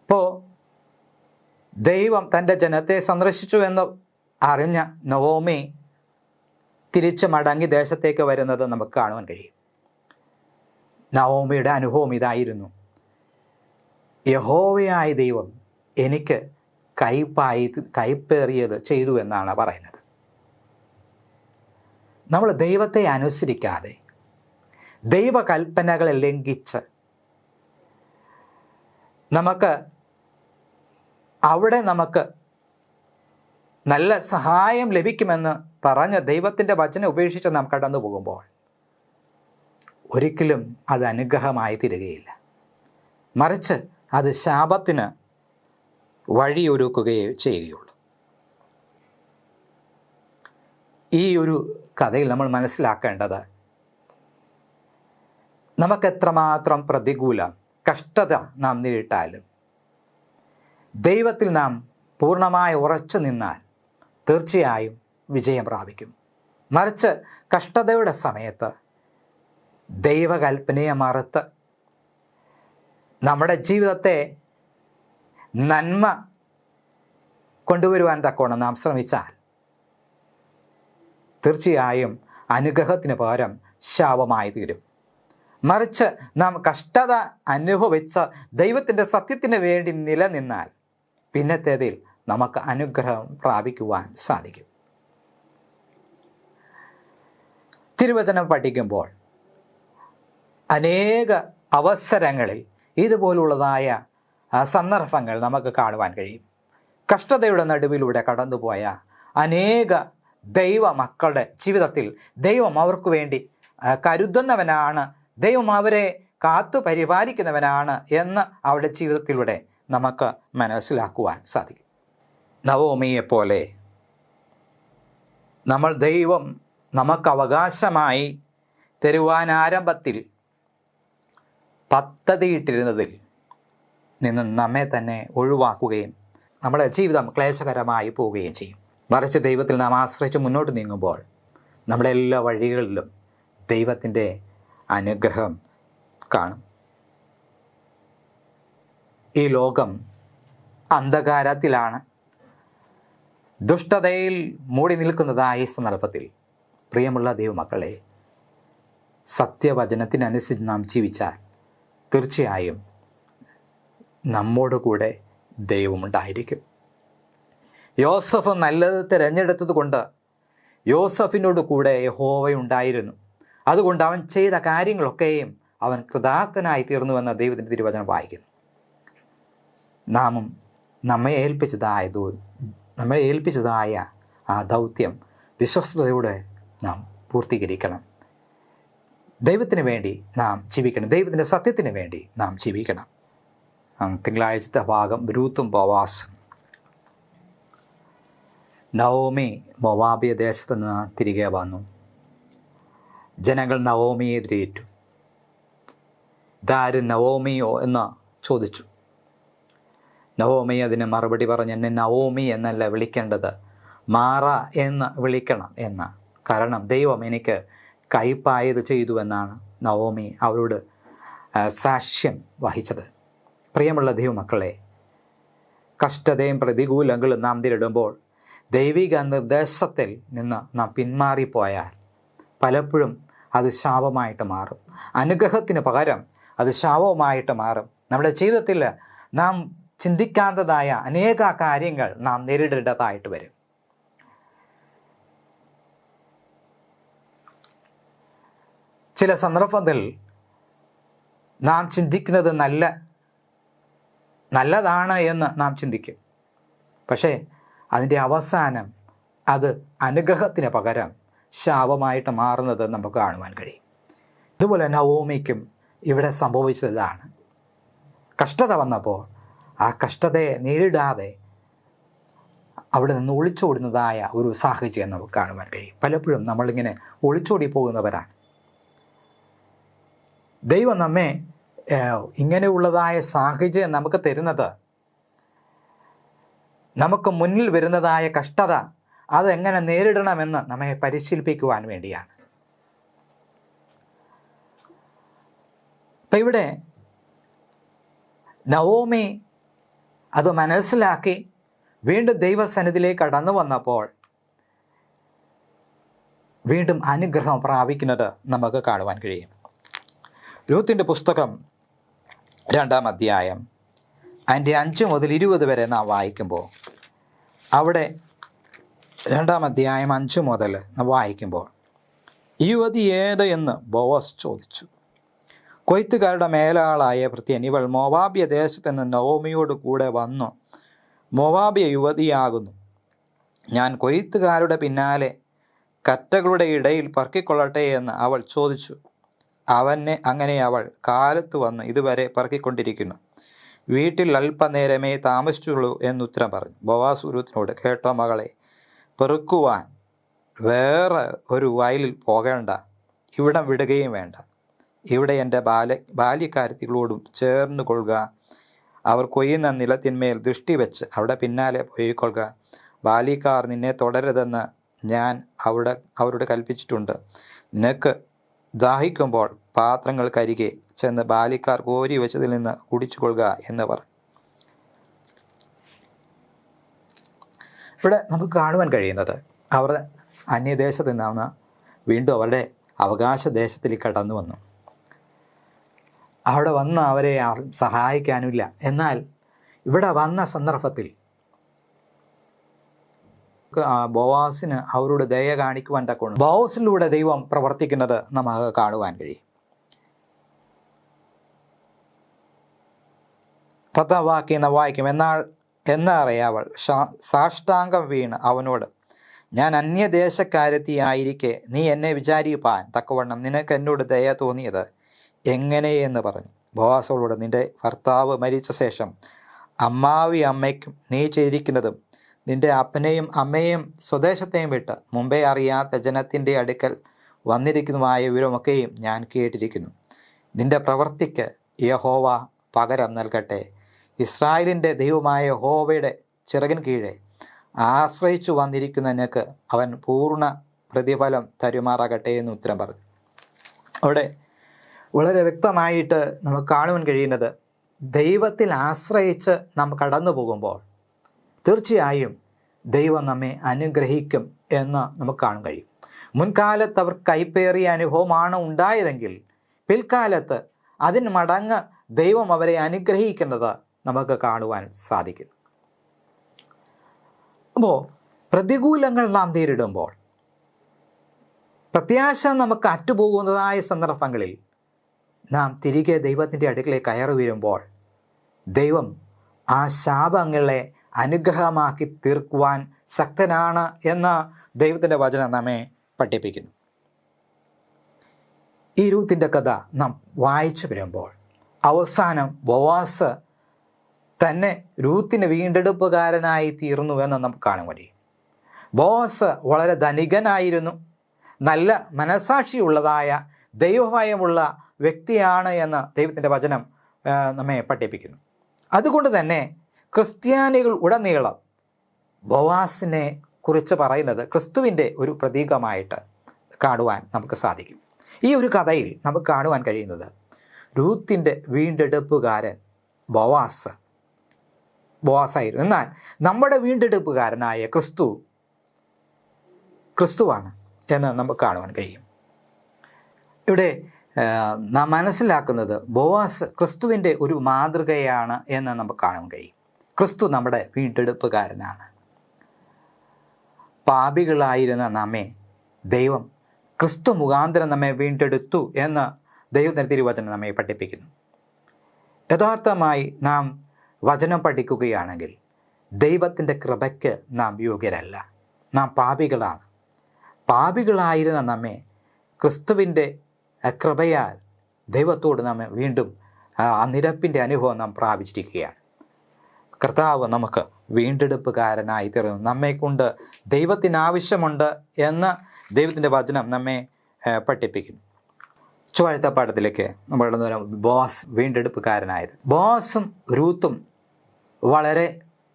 ഇപ്പോൾ ദൈവം തൻ്റെ ജനത്തെ സന്ദർശിച്ചു എന്ന് അറിഞ്ഞ നവോമി തിരിച്ച് മടങ്ങി ദേശത്തേക്ക് വരുന്നത് നമുക്ക് കാണുവാൻ കഴിയും. നവോമിയുടെ അനുഭവം ഇതായിരുന്നു, യഹോവയായ ദൈവം എനിക്ക് കൈപ്പേറിയത് ചെയ്തു എന്നാണ് പറയുന്നത്. നമ്മൾ ദൈവത്തെ അനുസരിക്കാതെ ദൈവകൽപ്പനകളെ ലംഘിച്ച് നമുക്ക് നല്ല സഹായം ലഭിക്കുമെന്ന് പറഞ്ഞ് ദൈവത്തിൻ്റെ വചനം ഉപേക്ഷിച്ച് നാം കടന്നു പോകുമ്പോൾ ഒരിക്കലും അത് അനുഗ്രഹമായി തീരുകയില്ല, മറിച്ച് അത് ശാപത്തിന് വഴിയൊരുക്കുകയേ ചെയ്യുകയുള്ളൂ. ഈ ഒരു കഥയിൽ നമ്മൾ മനസ്സിലാക്കേണ്ടത്, നമുക്കെത്രമാത്രം പ്രതികൂലം കഷ്ടത നാം നേരിട്ടാലും ദൈവത്തിൽ നാം പൂർണ്ണമായി ഉറച്ചു നിന്നാൽ തീർച്ചയായും വിജയം പ്രാപിക്കും. മറിച്ച് കഷ്ടതയുടെ സമയത്ത് ദൈവകൽപ്പനയെ മറുത്ത് നമ്മുടെ ജീവിതത്തെ നന്മ കൊണ്ടുവരുവാൻ തക്കവണ്ണം നാം ശ്രമിച്ചാൽ തീർച്ചയായും അനുഗ്രഹത്തിന് പകരം ശാപമായി തീരും. മറിച്ച് നാം കഷ്ടത അനുഭവിച്ച് ദൈവത്തിൻ്റെ സത്യത്തിന് വേണ്ടി നിലനിന്നാൽ പിന്നത്തേതിൽ നമുക്ക് അനുഗ്രഹം പ്രാപിക്കുവാൻ സാധിക്കും. തിരുവചനം പഠിക്കുമ്പോൾ അനേക അവസരങ്ങളിൽ ഇതുപോലുള്ളതായ സന്ദർഭങ്ങൾ നമുക്ക് കാണുവാൻ കഴിയും. കഷ്ടതയുടെ നടുവിലൂടെ കടന്നുപോയ അനേക ദൈവ മക്കളുടെ ജീവിതത്തിൽ ദൈവം അവർക്ക് വേണ്ടി കരുതുന്നവനാണ്, ദൈവം അവരെ കാത്തു പരിപാലിക്കുന്നവനാണ് എന്ന് അവരുടെ ജീവിതത്തിലൂടെ നമുക്ക് മനസ്സിലാക്കുവാൻ സാധിക്കും. നവോമിയെപ്പോലെ നമ്മൾ ദൈവം നമുക്ക് അവകാശമായി തരുവാൻ ആരംഭത്തിൽ പദ്ധതിയിട്ടിരുന്നതിൽ നിന്ന് നമ്മെ തന്നെ ഒഴിവാക്കുകയും നമ്മുടെ ജീവിതം ക്ലേശകരമായി പോവുകയും ചെയ്യും. മറിച്ച് ദൈവത്തിൽ നാം ആശ്രയിച്ച് മുന്നോട്ട് നീങ്ങുമ്പോൾ നമ്മുടെ എല്ലാ വഴികളിലും ദൈവത്തിൻ്റെ അനുഗ്രഹം കാണും. ഈ ലോകം അന്ധകാരത്തിലാണ്. ദുഷ്ടതയിൽ മൂടി നിൽക്കുന്നതായ ഈ സന്ദർഭത്തിൽ പ്രിയമുള്ള ദൈവമക്കളെ, സത്യവചനത്തിനനുസരിച്ച് നാം ജീവിച്ചാൽ തീർച്ചയായും നമ്മോട് കൂടെ ദൈവമുണ്ടായിരിക്കും. യോസഫ് നല്ലത് തിരഞ്ഞെടുത്തത് കൊണ്ട് യോസഫിനോട് കൂടെ യഹോവയുണ്ടായിരുന്നു. അതുകൊണ്ട് അവൻ ചെയ്ത കാര്യങ്ങളൊക്കെയും അവൻ കൃതാർത്ഥനായി തീർന്നുവെന്ന ദൈവത്തിൻ്റെ തിരുവചനം വായിക്കുന്നു. നാമും നമ്മെ ഏൽപ്പിച്ചതായ ആ ദൗത്യം വിശ്വസ്തയോടെ നാം പൂർത്തീകരിക്കണം. ദൈവത്തിന് വേണ്ടി നാം ജീവിക്കണം. ദൈവത്തിൻ്റെ സത്യത്തിന് വേണ്ടി നാം ജീവിക്കണം. തിങ്കളാഴ്ചത്തെ ഭാഗം രൂത്തും ബോവാസും. നവോമി മോവാബിയ ദേശത്ത് നിന്ന് തിരികെ വന്നു. ജനങ്ങൾ നവോമിയെ എതിരേറ്റു. ഇതാരും നവോമിയോ എന്ന് ചോദിച്ചു. നവോമി അതിന് മറുപടി പറഞ്ഞ്, എന്നെ നവോമി എന്നല്ല വിളിക്കേണ്ടത്, മാറ എന്ന് വിളിക്കണം എന്ന്. കാരണം ദൈവം എനിക്ക് കയ്പായത് ചെയ്തു എന്നാണ് നവോമി അവരോട് സാക്ഷ്യം വഹിച്ചത്. പ്രിയമുള്ള ദൈവമക്കളെ, കഷ്ടതയും പ്രതികൂലങ്ങളും നാം നേരിടുമ്പോൾ ദൈവിക നിർദ്ദേശത്തിൽ നിന്ന് നാം പിന്മാറിപ്പോയാൽ പലപ്പോഴും അത് ശാപമായിട്ട് മാറും. അനുഗ്രഹത്തിന് പകരം അത് ശാപമായിട്ട് മാറും. നമ്മുടെ ജീവിതത്തിൽ നാം ചിന്തിക്കാത്തതായ അനേക കാര്യങ്ങൾ നാം നേരിടേണ്ടതായിട്ട് വരും. ചില സന്ദർഭത്തിൽ നാം ചിന്തിക്കുന്നത് നല്ലതാണ് എന്ന് നാം ചിന്തിക്കും. പക്ഷേ അതിൻ്റെ അവസാനം അത് അനുഗ്രഹത്തിന് പകരം ശാപമായിട്ട് മാറുന്നത് നമുക്ക് കാണുവാൻ കഴിയും. ഇതുപോലെ നവോമിക്കും ഇവിടെ സംഭവിച്ചതാണ്. കഷ്ടത വന്നപ്പോൾ ആ കഷ്ടതയെ നേരിടാതെ അവിടെ നിന്ന് ഒളിച്ചോടുന്നതായ ഒരു സാഹചര്യം നമുക്ക് കാണുവാൻ കഴിയും. പലപ്പോഴും നമ്മളിങ്ങനെ ഒളിച്ചോടി പോകുന്നവരാണ്. ദൈവം നമ്മെ ഇങ്ങനെയുള്ളതായ സാഹചര്യം നമുക്ക് തരുന്നത് നമുക്ക് മുന്നിൽ വരുന്നതായ കഷ്ടത അതെങ്ങനെ നേരിടണമെന്ന് നമ്മെ പരിശീലിപ്പിക്കുവാൻ വേണ്ടിയാണ്. അപ്പം ഇവിടെ നവോമി അത് മനസ്സിലാക്കി വീണ്ടും ദൈവസന്നിധിയിലേക്ക് കടന്നു വന്നപ്പോൾ വീണ്ടും അനുഗ്രഹം പ്രാപിക്കുന്നത് നമുക്ക് കാണുവാൻ കഴിയും. രൂത്തിന്റെ പുസ്തകം 2-ാം അധ്യായം അതിൻ്റെ 5 മുതൽ 20 വരെ നാം വായിക്കുമ്പോൾ, അവിടെ 2-ാം അധ്യായം 5 മുതൽ നാം വായിക്കുമ്പോൾ, യുവതി ഏത് എന്ന് ബോവസ് ചോദിച്ചു. കൊയ്ത്തുകാരുടെ മേലാളായ ഭൃത്യൻ, ഇവൾ മോവാബ്യ ദേശത്ത് നിന്ന് നവോമിയോട് കൂടെ വന്നു, മോവാബ്യ യുവതിയാകുന്നു. ഞാൻ കൊയ്ത്തുകാരുടെ പിന്നാലെ കറ്റകളുടെ ഇടയിൽ പറക്കിക്കൊള്ളട്ടെ എന്ന് അവൾ ചോദിച്ചു. അങ്ങനെ അവൾ കാലത്ത് വന്ന് ഇതുവരെ പറക്കിക്കൊണ്ടിരിക്കുന്നു. വീട്ടിൽ അല്പനേരമേ താമസിച്ചുള്ളൂ എന്നുത്തരം പറഞ്ഞു. ബോവാസ് രൂത്തിനോട്, കേട്ടോ മകളെ, പെറുക്കുവാൻ വേറെ ഒരു വയലിൽ പോകേണ്ട, ഇവിടം വിടുകയും വേണ്ട. ഇവിടെ എൻ്റെ ബാല്യക്കാരത്തികളോടും ചേർന്ന് കൊള്ളുക. അവർ കൊയ്യുന്ന നിലത്തിന്മേൽ ദൃഷ്ടി വെച്ച് അവിടെ പിന്നാലെ പോയിക്കൊള്ളുക. ബാല്യക്കാർ നിന്നെ തുടരുതെന്ന് ഞാൻ അവരോട് കൽപ്പിച്ചിട്ടുണ്ട്. നിനക്ക് ദാഹിക്കുമ്പോൾ പാത്രങ്ങൾക്കരികെ ചെന്ന് ബാല്യക്കാർ കോരി വെച്ചതിൽ നിന്ന് കുടിച്ചു കൊള്ളുക എന്ന് പറഞ്ഞു. ഇവിടെ നമുക്ക് കാണുവാൻ കഴിയുന്നത് അവർ അന്യദേശത്ത് നിന്നാണ് വീണ്ടും അവരുടെ അവകാശ ദേശത്തിലേക്ക് കടന്നു വന്നു. അവിടെ വന്ന് അവരെ സഹായിക്കാനുമില്ല. എന്നാൽ ഇവിടെ വന്ന സന്ദർഭത്തിൽ ബോവാസിന് അവരോട് ദയ കാണിക്കുവാൻ തക്കോണം ബോവാസിലൂടെ ദൈവം പ്രവർത്തിക്കുന്നത് നമുക്ക് കാണുവാൻ കഴിയും. 10-ാം വാക്യം വായിക്കും. എന്നറിയാവൾ സാഷ്ടാംഗം വീണ് അവനോട്, ഞാൻ അന്യദേശക്കാരത്തിയായിരിക്കെ നീ എന്നെ വിചാരിപ്പാൻ തക്കവണ്ണം നിനക്ക് എന്നോട് ദയ തോന്നിയത് എങ്ങനെയെന്ന് പറഞ്ഞു. ബോവാസോളോട്, നിന്റെ ഭർത്താവ് മരിച്ച ശേഷം അമ്മാവി അമ്മയ്ക്കും നീ ചെയ്തിരിക്കുന്നതും നിന്റെ അപ്പനെയും അമ്മയെയും സ്വദേശത്തെയും വിട്ട് മുമ്പേ അറിയാത്ത ജനത്തിൻ്റെ അടുക്കൽ വന്നിരിക്കുന്നതുമായ വിവരമൊക്കെയും ഞാൻ കേട്ടിരിക്കുന്നു. നിന്റെ പ്രവൃത്തിക്ക് യഹോവ പകരം നൽകട്ടെ. ഇസ്രായേലിൻ്റെ ദൈവമായ യഹോവയുടെ ചിറകിൻ കീഴെ ആശ്രയിച്ചു വന്നിരിക്കുന്ന നിനക്ക് അവൻ പൂർണ്ണ പ്രതിഫലം തരുമാറാകട്ടെ എന്ന് ഉത്തരം പറഞ്ഞു. അവിടെ വളരെ വ്യക്തമായിട്ട് നമുക്ക് കാണുവാൻ കഴിയുന്നത്, ദൈവത്തിൽ ആശ്രയിച്ച് നാം കടന്നു പോകുമ്പോൾ തീർച്ചയായും ദൈവം നമ്മെ അനുഗ്രഹിക്കും എന്ന് നമുക്ക് കാണാൻ കഴിയും. മുൻകാലത്ത് അവർ കൈപ്പേറിയ അനുഭവമാണ് ഉണ്ടായതെങ്കിൽ പിൽക്കാലത്ത് അതിന് മടങ്ങ് ദൈവം അവരെ അനുഗ്രഹിക്കുന്നത് നമുക്ക് കാണുവാൻ സാധിക്കും. അപ്പോൾ പ്രതികൂലങ്ങൾ നാം നേരിടുമ്പോൾ, പ്രത്യാശ നമുക്ക് അറ്റുപോകുന്നതായ സന്ദർഭങ്ങളിൽ നാം തിരികെ ദൈവത്തിൻ്റെ അടുക്കലേക്ക് കയറി വരുമ്പോൾ ദൈവം ആ ശാപങ്ങളെ അനുഗ്രഹമാക്കി തീർക്കുവാൻ ശക്തനാണ് എന്ന് ദൈവത്തിൻ്റെ വചനം നമ്മെ പഠിപ്പിക്കുന്നു. ഈ രൂത്തിൻ്റെ കഥ നാം വായിച്ചു വരുമ്പോൾ അവസാനം ബോവാസ് തന്നെ രൂത്തിന് വീണ്ടെടുപ്പുകാരനായി തീർന്നുവെന്ന് നമുക്ക് കാണാൻ കഴിയും. ബോവാസ് വളരെ ധനികനായിരുന്നു, നല്ല മനസാക്ഷിയുള്ളതായ ദൈവഭയമുള്ള വ്യക്തിയാണ് എന്ന് ദൈവത്തിൻ്റെ വചനം നമ്മെ പഠിപ്പിക്കുന്നു. അതുകൊണ്ട് തന്നെ ക്രിസ്ത്യാനികൾ ഉടനീളം ബോവാസിനെ കുറിച്ച് പറയുന്നത് ക്രിസ്തുവിൻ്റെ ഒരു പ്രതീകമായിട്ട് കാണുവാൻ നമുക്ക് സാധിക്കും. ഈ ഒരു കഥയിൽ നമുക്ക് കാണുവാൻ കഴിയുന്നത് രൂത്തിൻ്റെ വീണ്ടെടുപ്പുകാരൻ ബോവാസായിരുന്നു. എന്നാൽ നമ്മുടെ വീണ്ടെടുപ്പുകാരനായ ക്രിസ്തുവാണ് എന്ന് നമുക്ക് കാണുവാൻ കഴിയും. ഇവിടെ നാം മനസ്സിലാക്കുന്നത് ബോവാസ് ക്രിസ്തുവിൻ്റെ ഒരു മാതൃകയാണ് എന്ന് നമുക്ക് കാണാൻ കഴിയും. ക്രിസ്തു നമ്മുടെ വീണ്ടെടുപ്പുകാരനാണ്. പാപികളായിരുന്ന നമ്മെ ദൈവം ക്രിസ്തു മുഖാന്തരം നമ്മെ വീണ്ടെടുത്തു എന്ന് ദൈവത്തിൻ്റെ തിരുവചനം നമ്മെ പഠിപ്പിക്കുന്നു. യഥാർത്ഥമായി നാം വചനം പഠിക്കുകയാണെങ്കിൽ ദൈവത്തിൻ്റെ കൃപയ്ക്ക് നാം യോഗ്യരല്ല, നാം പാപികളാണ്. പാപികളായിരുന്ന നമ്മെ ക്രിസ്തുവിൻ്റെ കൃപയാൽ ദൈവത്തോട് നമ്മെ വീണ്ടും ആ നിരപ്പിൻ്റെ അനുഭവം നാം പ്രാപിച്ചിരിക്കുകയാണ്. കർത്താവ് നമുക്ക് വീണ്ടെടുപ്പുകാരനായി തീർന്നു. നമ്മെക്കൊണ്ട് ദൈവത്തിന് ആവശ്യമുണ്ട് എന്ന് ദൈവത്തിൻ്റെ വചനം നമ്മെ പഠിപ്പിക്കുന്നു. ചുവഴുത്ത പാഠത്തിലേക്ക് നമ്മൾ ബോവാസ് വീണ്ടെടുപ്പുകാരനായത്. ബോവാസും രൂത്തും വളരെ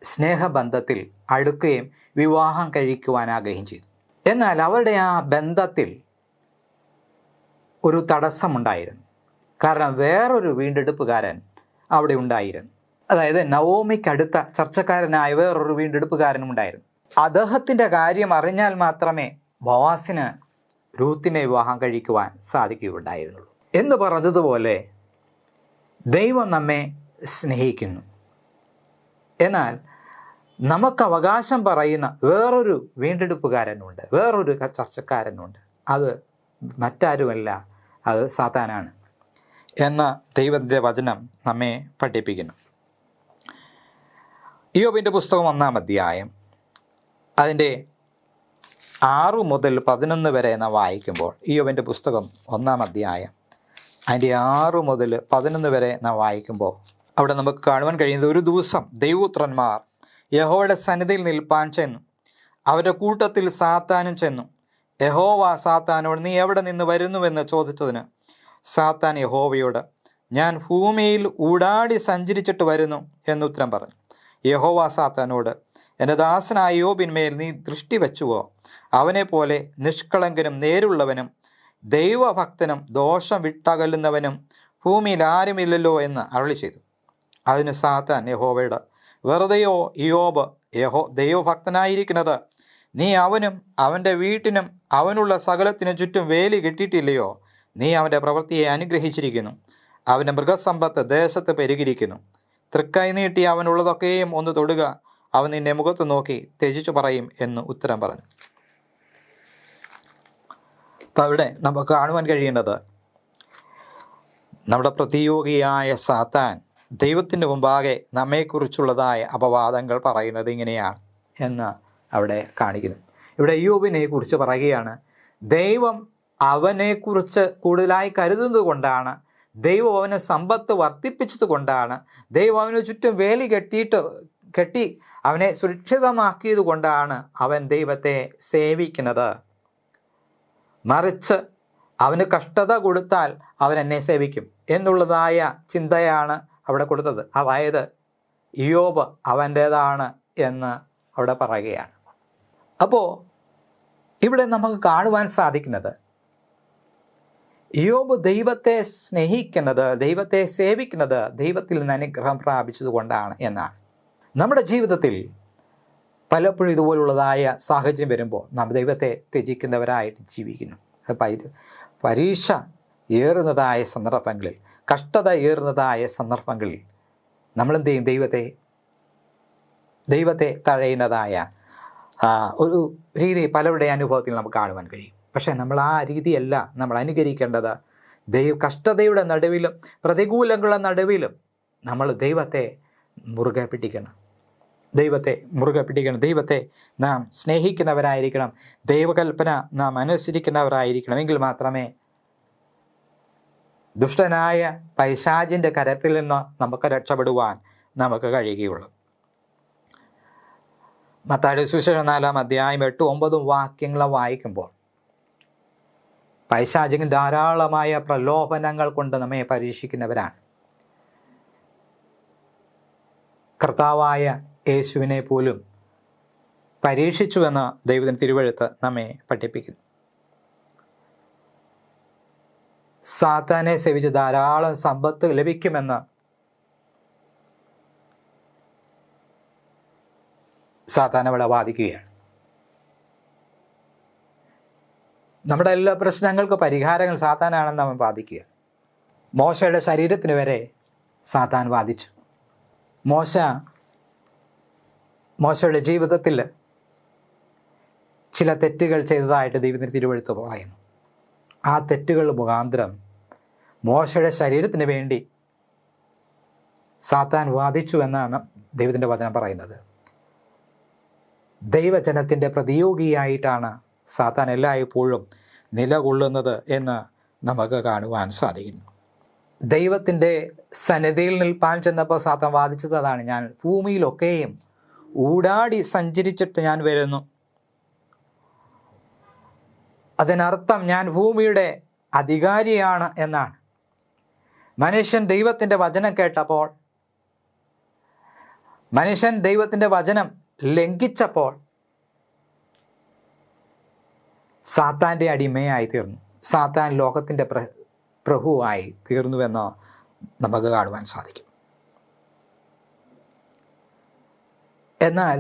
സ്നേഹബന്ധത്തിൽ അടുക്കുകയും വിവാഹം കഴിക്കുവാൻ ആഗ്രഹം ചെയ്തു. എന്നാൽ അവരുടെ ആ ബന്ധത്തിൽ ഒരു തടസ്സമുണ്ടായിരുന്നു. കാരണം വേറൊരു വീണ്ടെടുപ്പുകാരൻ അവിടെ ഉണ്ടായിരുന്നു. അതായത് നവോമിക്ക് അടുത്ത ചർച്ചക്കാരനായ വേറൊരു വീണ്ടെടുപ്പുകാരനും ഉണ്ടായിരുന്നു. അദ്ദേഹത്തിൻ്റെ കാര്യം അറിഞ്ഞാൽ മാത്രമേ ബോവാസിന് രൂത്തിനെ വിവാഹം കഴിക്കുവാൻ സാധിക്കുകയുണ്ടായിരുന്നുള്ളൂ. എന്ന് പറഞ്ഞതുപോലെ ദൈവം നമ്മെ സ്നേഹിക്കുന്നു. എന്നാൽ നമുക്ക് അവകാശം പറയുന്ന വേറൊരു വീണ്ടെടുപ്പുകാരനുണ്ട്, വേറൊരു ചർച്ചക്കാരനുണ്ട്. അത് മറ്റാരുമല്ല, അത് സാത്താനാണ് എന്ന് ദൈവത്തിൻ്റെ വചനം നമ്മെ പഠിപ്പിക്കുന്നു. ഇയ്യോബിൻ്റെ പുസ്തകം 1-ാം അധ്യായം അതിൻ്റെ 6 മുതൽ 11 വരെ നാം വായിക്കുമ്പോൾ, ഇയ്യോബിൻ്റെ പുസ്തകം 1-ാം അധ്യായം അതിൻ്റെ 6 മുതൽ 11 വരെ നാം വായിക്കുമ്പോൾ അവിടെ നമുക്ക് കാണുവാൻ കഴിയുന്നത്, ഒരു ദിവസം ദൈവപുത്രന്മാർ യഹോവയുടെ സന്നിധിയിൽ നിൽപ്പാൻ ചെന്നു. അവരുടെ കൂട്ടത്തിൽ സാത്താനും ചെന്നു. യഹോവ സാത്താനോട്, നീ എവിടെ നിന്ന് വരുന്നുവെന്ന് ചോദിച്ചതിന് സാത്താൻ യഹോവയോട്, ഞാൻ ഭൂമിയിൽ ഊടാടി സഞ്ചരിച്ചിട്ട് വരുന്നു എന്നുത്തരം പറഞ്ഞു. യഹോവ സാത്താനോട്, എൻ്റെ ദാസനായ യോബിന്മേൽ നീ ദൃഷ്ടി വെച്ചുവോ? അവനെ പോലെ നിഷ്കളങ്കനും നേരുള്ളവനും ദൈവഭക്തനും ദോഷം വിട്ടകലുന്നവനും ഭൂമിയിൽ ആരുമില്ലല്ലോ എന്ന് അരുളി ചെയ്തു. അതിന് സാത്താൻ യഹോവയോട്, വെറുതെയോ ഇയ്യോബ് ദൈവഭക്തനായിരിക്കുന്നത്? നീ അവനും അവൻ്റെ വീട്ടിനും അവനുള്ള സകലത്തിനു ചുറ്റും വേലി കെട്ടിയിട്ടില്ലയോ? നീ അവൻ്റെ പ്രവൃത്തിയെ അനുഗ്രഹിച്ചിരിക്കുന്നു. അവൻ്റെ മൃഗസമ്പത്ത് ദേശത്ത് പെരുകിയിരിക്കുന്നു. തൃക്കൈ നീട്ടി അവനുള്ളതൊക്കെയും ഒന്ന് തൊടുക, അവൻ നിന്നെ മുഖത്ത് നോക്കി ത്യജിച്ചു പറയും എന്ന് ഉത്തരം പറഞ്ഞു. അപ്പം അവിടെ നമുക്ക് കാണുവാൻ കഴിയേണ്ടത്, നമ്മുടെ പ്രതിയോഗിയായ സാത്താൻ ദൈവത്തിന് മുമ്പാകെ നമ്മെക്കുറിച്ചുള്ളതായ അപവാദങ്ങൾ പറയുന്നത് ഇങ്ങനെയാണ് എന്ന് അവിടെ കാണിക്കുന്നു. ഇവിടെ ഇയ്യോബിനെ കുറിച്ച് പറയുകയാണ്, ദൈവം അവനെക്കുറിച്ച് കൂടുതലായി കരുതുന്നത് കൊണ്ടാണ്, ദൈവം അവന് സമ്പത്ത് വർദ്ധിപ്പിച്ചത് കൊണ്ടാണ്, ദൈവം അവന് ചുറ്റും വേലി കെട്ടി അവനെ സുരക്ഷിതമാക്കിയത് കൊണ്ടാണ് അവൻ ദൈവത്തെ സേവിക്കുന്നത്. മറിച്ച് അവന് കഷ്ടത കൊടുത്താൽ അവൻ എന്നെ സേവിക്കും എന്നുള്ളതായ ചിന്തയാണ് അവിടെ കൊടുത്തത്. അതായത് ഇയ്യോബ് അവൻ്റേതാണ് എന്ന് അവിടെ പറയുകയാണ്. അപ്പോൾ ഇവിടെ നമുക്ക് കാണുവാൻ സാധിക്കുന്നത്, ഇയ്യോബ് ദൈവത്തെ സ്നേഹിക്കുന്നത്, ദൈവത്തെ സേവിക്കുന്നത് ദൈവത്തിൽ നിന്ന് അനുഗ്രഹം പ്രാപിച്ചത് കൊണ്ടാണ് എന്നാണ്. നമ്മുടെ ജീവിതത്തിൽ പലപ്പോഴും ഇതുപോലുള്ളതായ സാഹചര്യം വരുമ്പോൾ നാം ദൈവത്തെ ത്യജിക്കുന്നവരായിട്ട് ജീവിക്കുന്നു. പരീക്ഷ ഏറുന്നതായ സന്ദർഭങ്ങളിൽ, കഷ്ടത ഏറുന്നതായ സന്ദർഭങ്ങളിൽ നമ്മളെന്ത് ചെയ്യും? ദൈവത്തെ തഴയുന്നതായ ഒരു രീതി പലരുടെ അനുഭവത്തിൽ നമുക്ക് കാണുവാൻ കഴിയും. പക്ഷേ നമ്മൾ ആ രീതിയല്ല നമ്മൾ അനുകരിക്കേണ്ടത്. കഷ്ടതയുടെ നടുവിലും പ്രതികൂലങ്ങളുടെ നടുവിലും നമ്മൾ ദൈവത്തെ മുറുകെ പിടിക്കണം. ദൈവത്തെ നാം സ്നേഹിക്കുന്നവരായിരിക്കണം. ദൈവകൽപ്പന നാം അനുസരിക്കുന്നവരായിരിക്കണം. എങ്കിൽ മാത്രമേ ദുഷ്ടനായ പൈശാചിൻ്റെ കരത്തിൽ നിന്ന് നമുക്ക് രക്ഷപ്പെടുവാൻ നമുക്ക് കഴിയുകയുള്ളൂ. മത്തായിയുടെ സുവിശേഷം 4-ാം അധ്യായം 8-9 വാക്യങ്ങൾ വായിക്കുമ്പോൾ പൈശാചികൻ ധാരാളമായ പ്രലോഭനങ്ങൾ കൊണ്ട് നമ്മെ പരീക്ഷിക്കുന്നവരാണ്. കർത്താവായ യേശുവിനെ പോലും പരീക്ഷിച്ചുവെന്ന് ദൈവത്തിൻ്റെ തിരുവെഴുത്ത് നമ്മെ പഠിപ്പിക്കുന്നു. സാത്താനെ സേവിച്ച് ധാരാളം സമ്പത്ത് ലഭിക്കുമെന്ന് സാത്താൻ അവിടെ വാദിക്കുകയാണ്. നമ്മുടെ എല്ലാ പ്രശ്നങ്ങൾക്ക് പരിഹാരങ്ങൾ സാത്താനാണെന്ന് അവൻ വാദിക്കുക. മോശയുടെ ശരീരത്തിന് വരെ സാത്താൻ വാദിച്ചു. മോശയുടെ ജീവിതത്തിൽ ചില തെറ്റുകൾ ചെയ്തതായിട്ട് ദൈവത്തിൻ്റെ തിരുവെഴുത്ത് പറയുന്നു. ആ തെറ്റുകൾ മുഖാന്തരം മോശയുടെ ശരീരത്തിന് വേണ്ടി സാത്താൻ വാദിച്ചു എന്നാണ് ദൈവത്തിൻ്റെ വചനം പറയുന്നത്. ദൈവജനത്തിൻ്റെ പ്രതിയോഗിയായിട്ടാണ് സാത്താൻ എല്ലായ്പ്പോഴും നിലകൊള്ളുന്നത് എന്ന് നമുക്ക് കാണുവാൻ സാധിക്കുന്നു. ദൈവത്തിൻ്റെ സന്നിധിയിൽ നിൽപ്പാൻ ചെന്നപ്പോൾ സാത്താൻ വാദിച്ചത് അതാണ്. ഞാൻ ഭൂമിയിലൊക്കെയും ഊടാടി സഞ്ചരിച്ചിട്ട് ഞാൻ വരുന്നു. അതിനർത്ഥം ഞാൻ ഭൂമിയുടെ അധികാരിയാണ് എന്നാണ്. മനുഷ്യൻ ദൈവത്തിൻ്റെ വചനം കേട്ടപ്പോൾ, മനുഷ്യൻ ദൈവത്തിൻ്റെ വചനം ലംഘിച്ചപ്പോൾ സാത്താൻ്റെ അടിമയായി തീർന്നു. സാത്താൻ ലോകത്തിൻ്റെ പ്രഭുവായി തീർന്നുവെന്ന് നമുക്ക് കാണുവാൻ സാധിക്കും. എന്നാൽ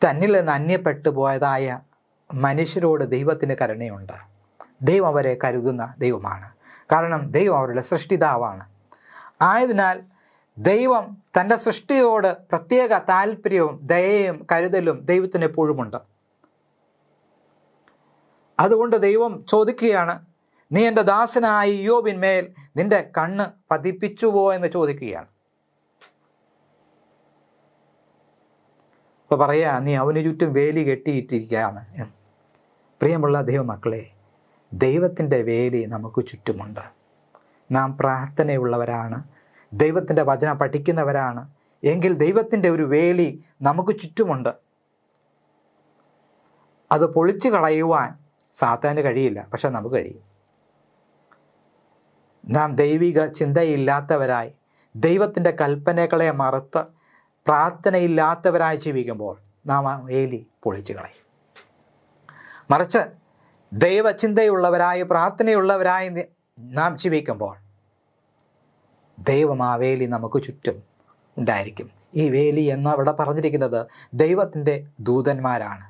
തന്നിൽ നിന്ന് അന്യപ്പെട്ടു പോയതായ മനുഷ്യരോട് ദൈവത്തിന് കരുണയുണ്ട്. ദൈവം അവരെ കരുതുന്ന ദൈവമാണ്. കാരണം ദൈവം അവരുടെ സൃഷ്ടിതാവാണ്. ആയതിനാൽ ദൈവം തൻ്റെ സൃഷ്ടിയോട് പ്രത്യേക താല്പര്യവും ദയയും കരുതലും ദൈവത്തിന് എപ്പോഴുമുണ്ട്. അതുകൊണ്ട് ദൈവം ചോദിക്കുകയാണ്, നീ എൻ്റെ ദാസനായ ഇയ്യോബിന്മേൽ നിന്റെ കണ്ണ് പതിപ്പിച്ചുവോ എന്ന് ചോദിക്കുകയാണ്. അപ്പോൾ പറയാ, നീ അവന് ചുറ്റും വേലി കെട്ടിയിട്ടിരിക്കുകയാണ് എന്ന്. പ്രിയമുള്ള ദൈവമക്കളെ, ദൈവത്തിൻ്റെ വേലി നമുക്ക് ചുറ്റുമുണ്ട്. നാം പ്രാർത്ഥനയുള്ളവരാണ്, ദൈവത്തിൻ്റെ വചനം പഠിക്കുന്നവരാണ് എങ്കിൽ ദൈവത്തിൻ്റെ ഒരു വേലി നമുക്ക് ചുറ്റുമുണ്ട്. അത് പൊളിച്ചു കളയുവാൻ സാത്താന് കഴിയില്ല, പക്ഷെ നമുക്ക് കഴിയും. നാം ദൈവിക ചിന്തയില്ലാത്തവരായി ദൈവത്തിൻ്റെ കൽപ്പനകളെ മറുത്ത് പ്രാർത്ഥനയില്ലാത്തവരായി ജീവിക്കുമ്പോൾ നാം ആ വേലി പൊളിച്ചു കളയും. മറിച്ച് ദൈവചിന്തയുള്ളവരായി പ്രാർത്ഥനയുള്ളവരായി നാം ജീവിക്കുമ്പോൾ ദൈവം ആ വേലി നമുക്ക് ചുറ്റും ഉണ്ടായിരിക്കും. ഈ വേലി എന്ന് അവിടെ പറഞ്ഞിരിക്കുന്നത് ദൈവത്തിൻ്റെ ദൂതന്മാരാണ്.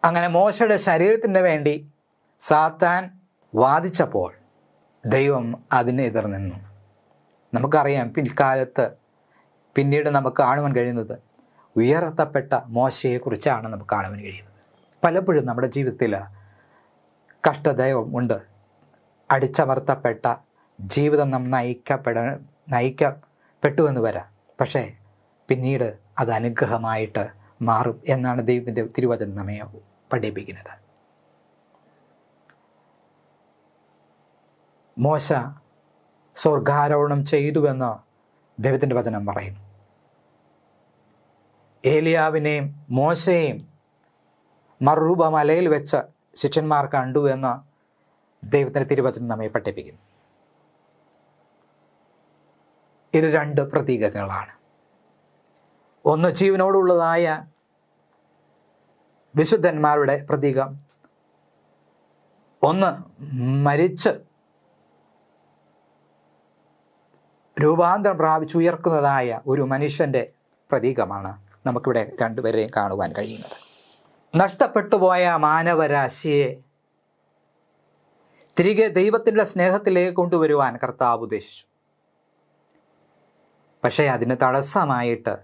അങ്ങനെ മോശയുടെ ശരീരത്തിന് വേണ്ടി സാത്താൻ വാദിച്ചപ്പോൾ ദൈവം അതിനെ എതിർ നിന്നു. നമുക്കറിയാം, പിന്നീട് നമുക്ക് കാണുവാൻ കഴിയുന്നത് ഉയർത്തപ്പെട്ട മോശയെക്കുറിച്ചാണ് നമുക്ക് കാണുവാൻ കഴിയുന്നത്. പലപ്പോഴും നമ്മുടെ ജീവിതത്തിൽ കഷ്ടതയും ഉണ്ട്. അടിച്ചമർത്തപ്പെട്ട ജീവിതം നാം നയിക്കപ്പെട്ടു എന്ന് വരാം. പക്ഷേ പിന്നീട് അത് അനുഗ്രഹമായിട്ട് മാറും എന്നാണ് ദൈവത്തിൻ്റെ തിരുവചനം നമ്മെ പഠിപ്പിക്കുന്നത്. മോശ സ്വർഗാരോഹണം ചെയ്തുവെന്ന് ദൈവത്തിൻ്റെ വചനം പറയുന്നു. ഏലിയാവിനെയും മോശയെയും മറുരൂപ മലയിൽ വെച്ച് ശിഷ്യന്മാർ കണ്ടു എന്ന് ദൈവത്തിൻ്റെ തിരുവചനം നമ്മെ പഠിപ്പിക്കുന്നു. ഇത് രണ്ട് പ്രതീകങ്ങളാണ്. ഒന്ന് ജീവനോടുള്ളതായ വിശുദ്ധന്മാരുടെ പ്രതീകം, ഒന്ന് മരിച്ച് രൂപാന്തരം പ്രാപിച്ചുയർക്കുന്നതായ ഒരു മനുഷ്യൻ്റെ പ്രതീകമാണ് നമുക്കിവിടെ രണ്ടുപേരെയും കാണുവാൻ കഴിയുന്നത്. നഷ്ടപ്പെട്ടുപോയ മാനവരാശിയെ തിരികെ ദൈവത്തിൻ്റെ സ്നേഹത്തിലേക്ക് കൊണ്ടുവരുവാൻ കർത്താവ് ഉദ്ദേശിച്ചു. പക്ഷേ അതിന് തടസ്സമായിട്ട്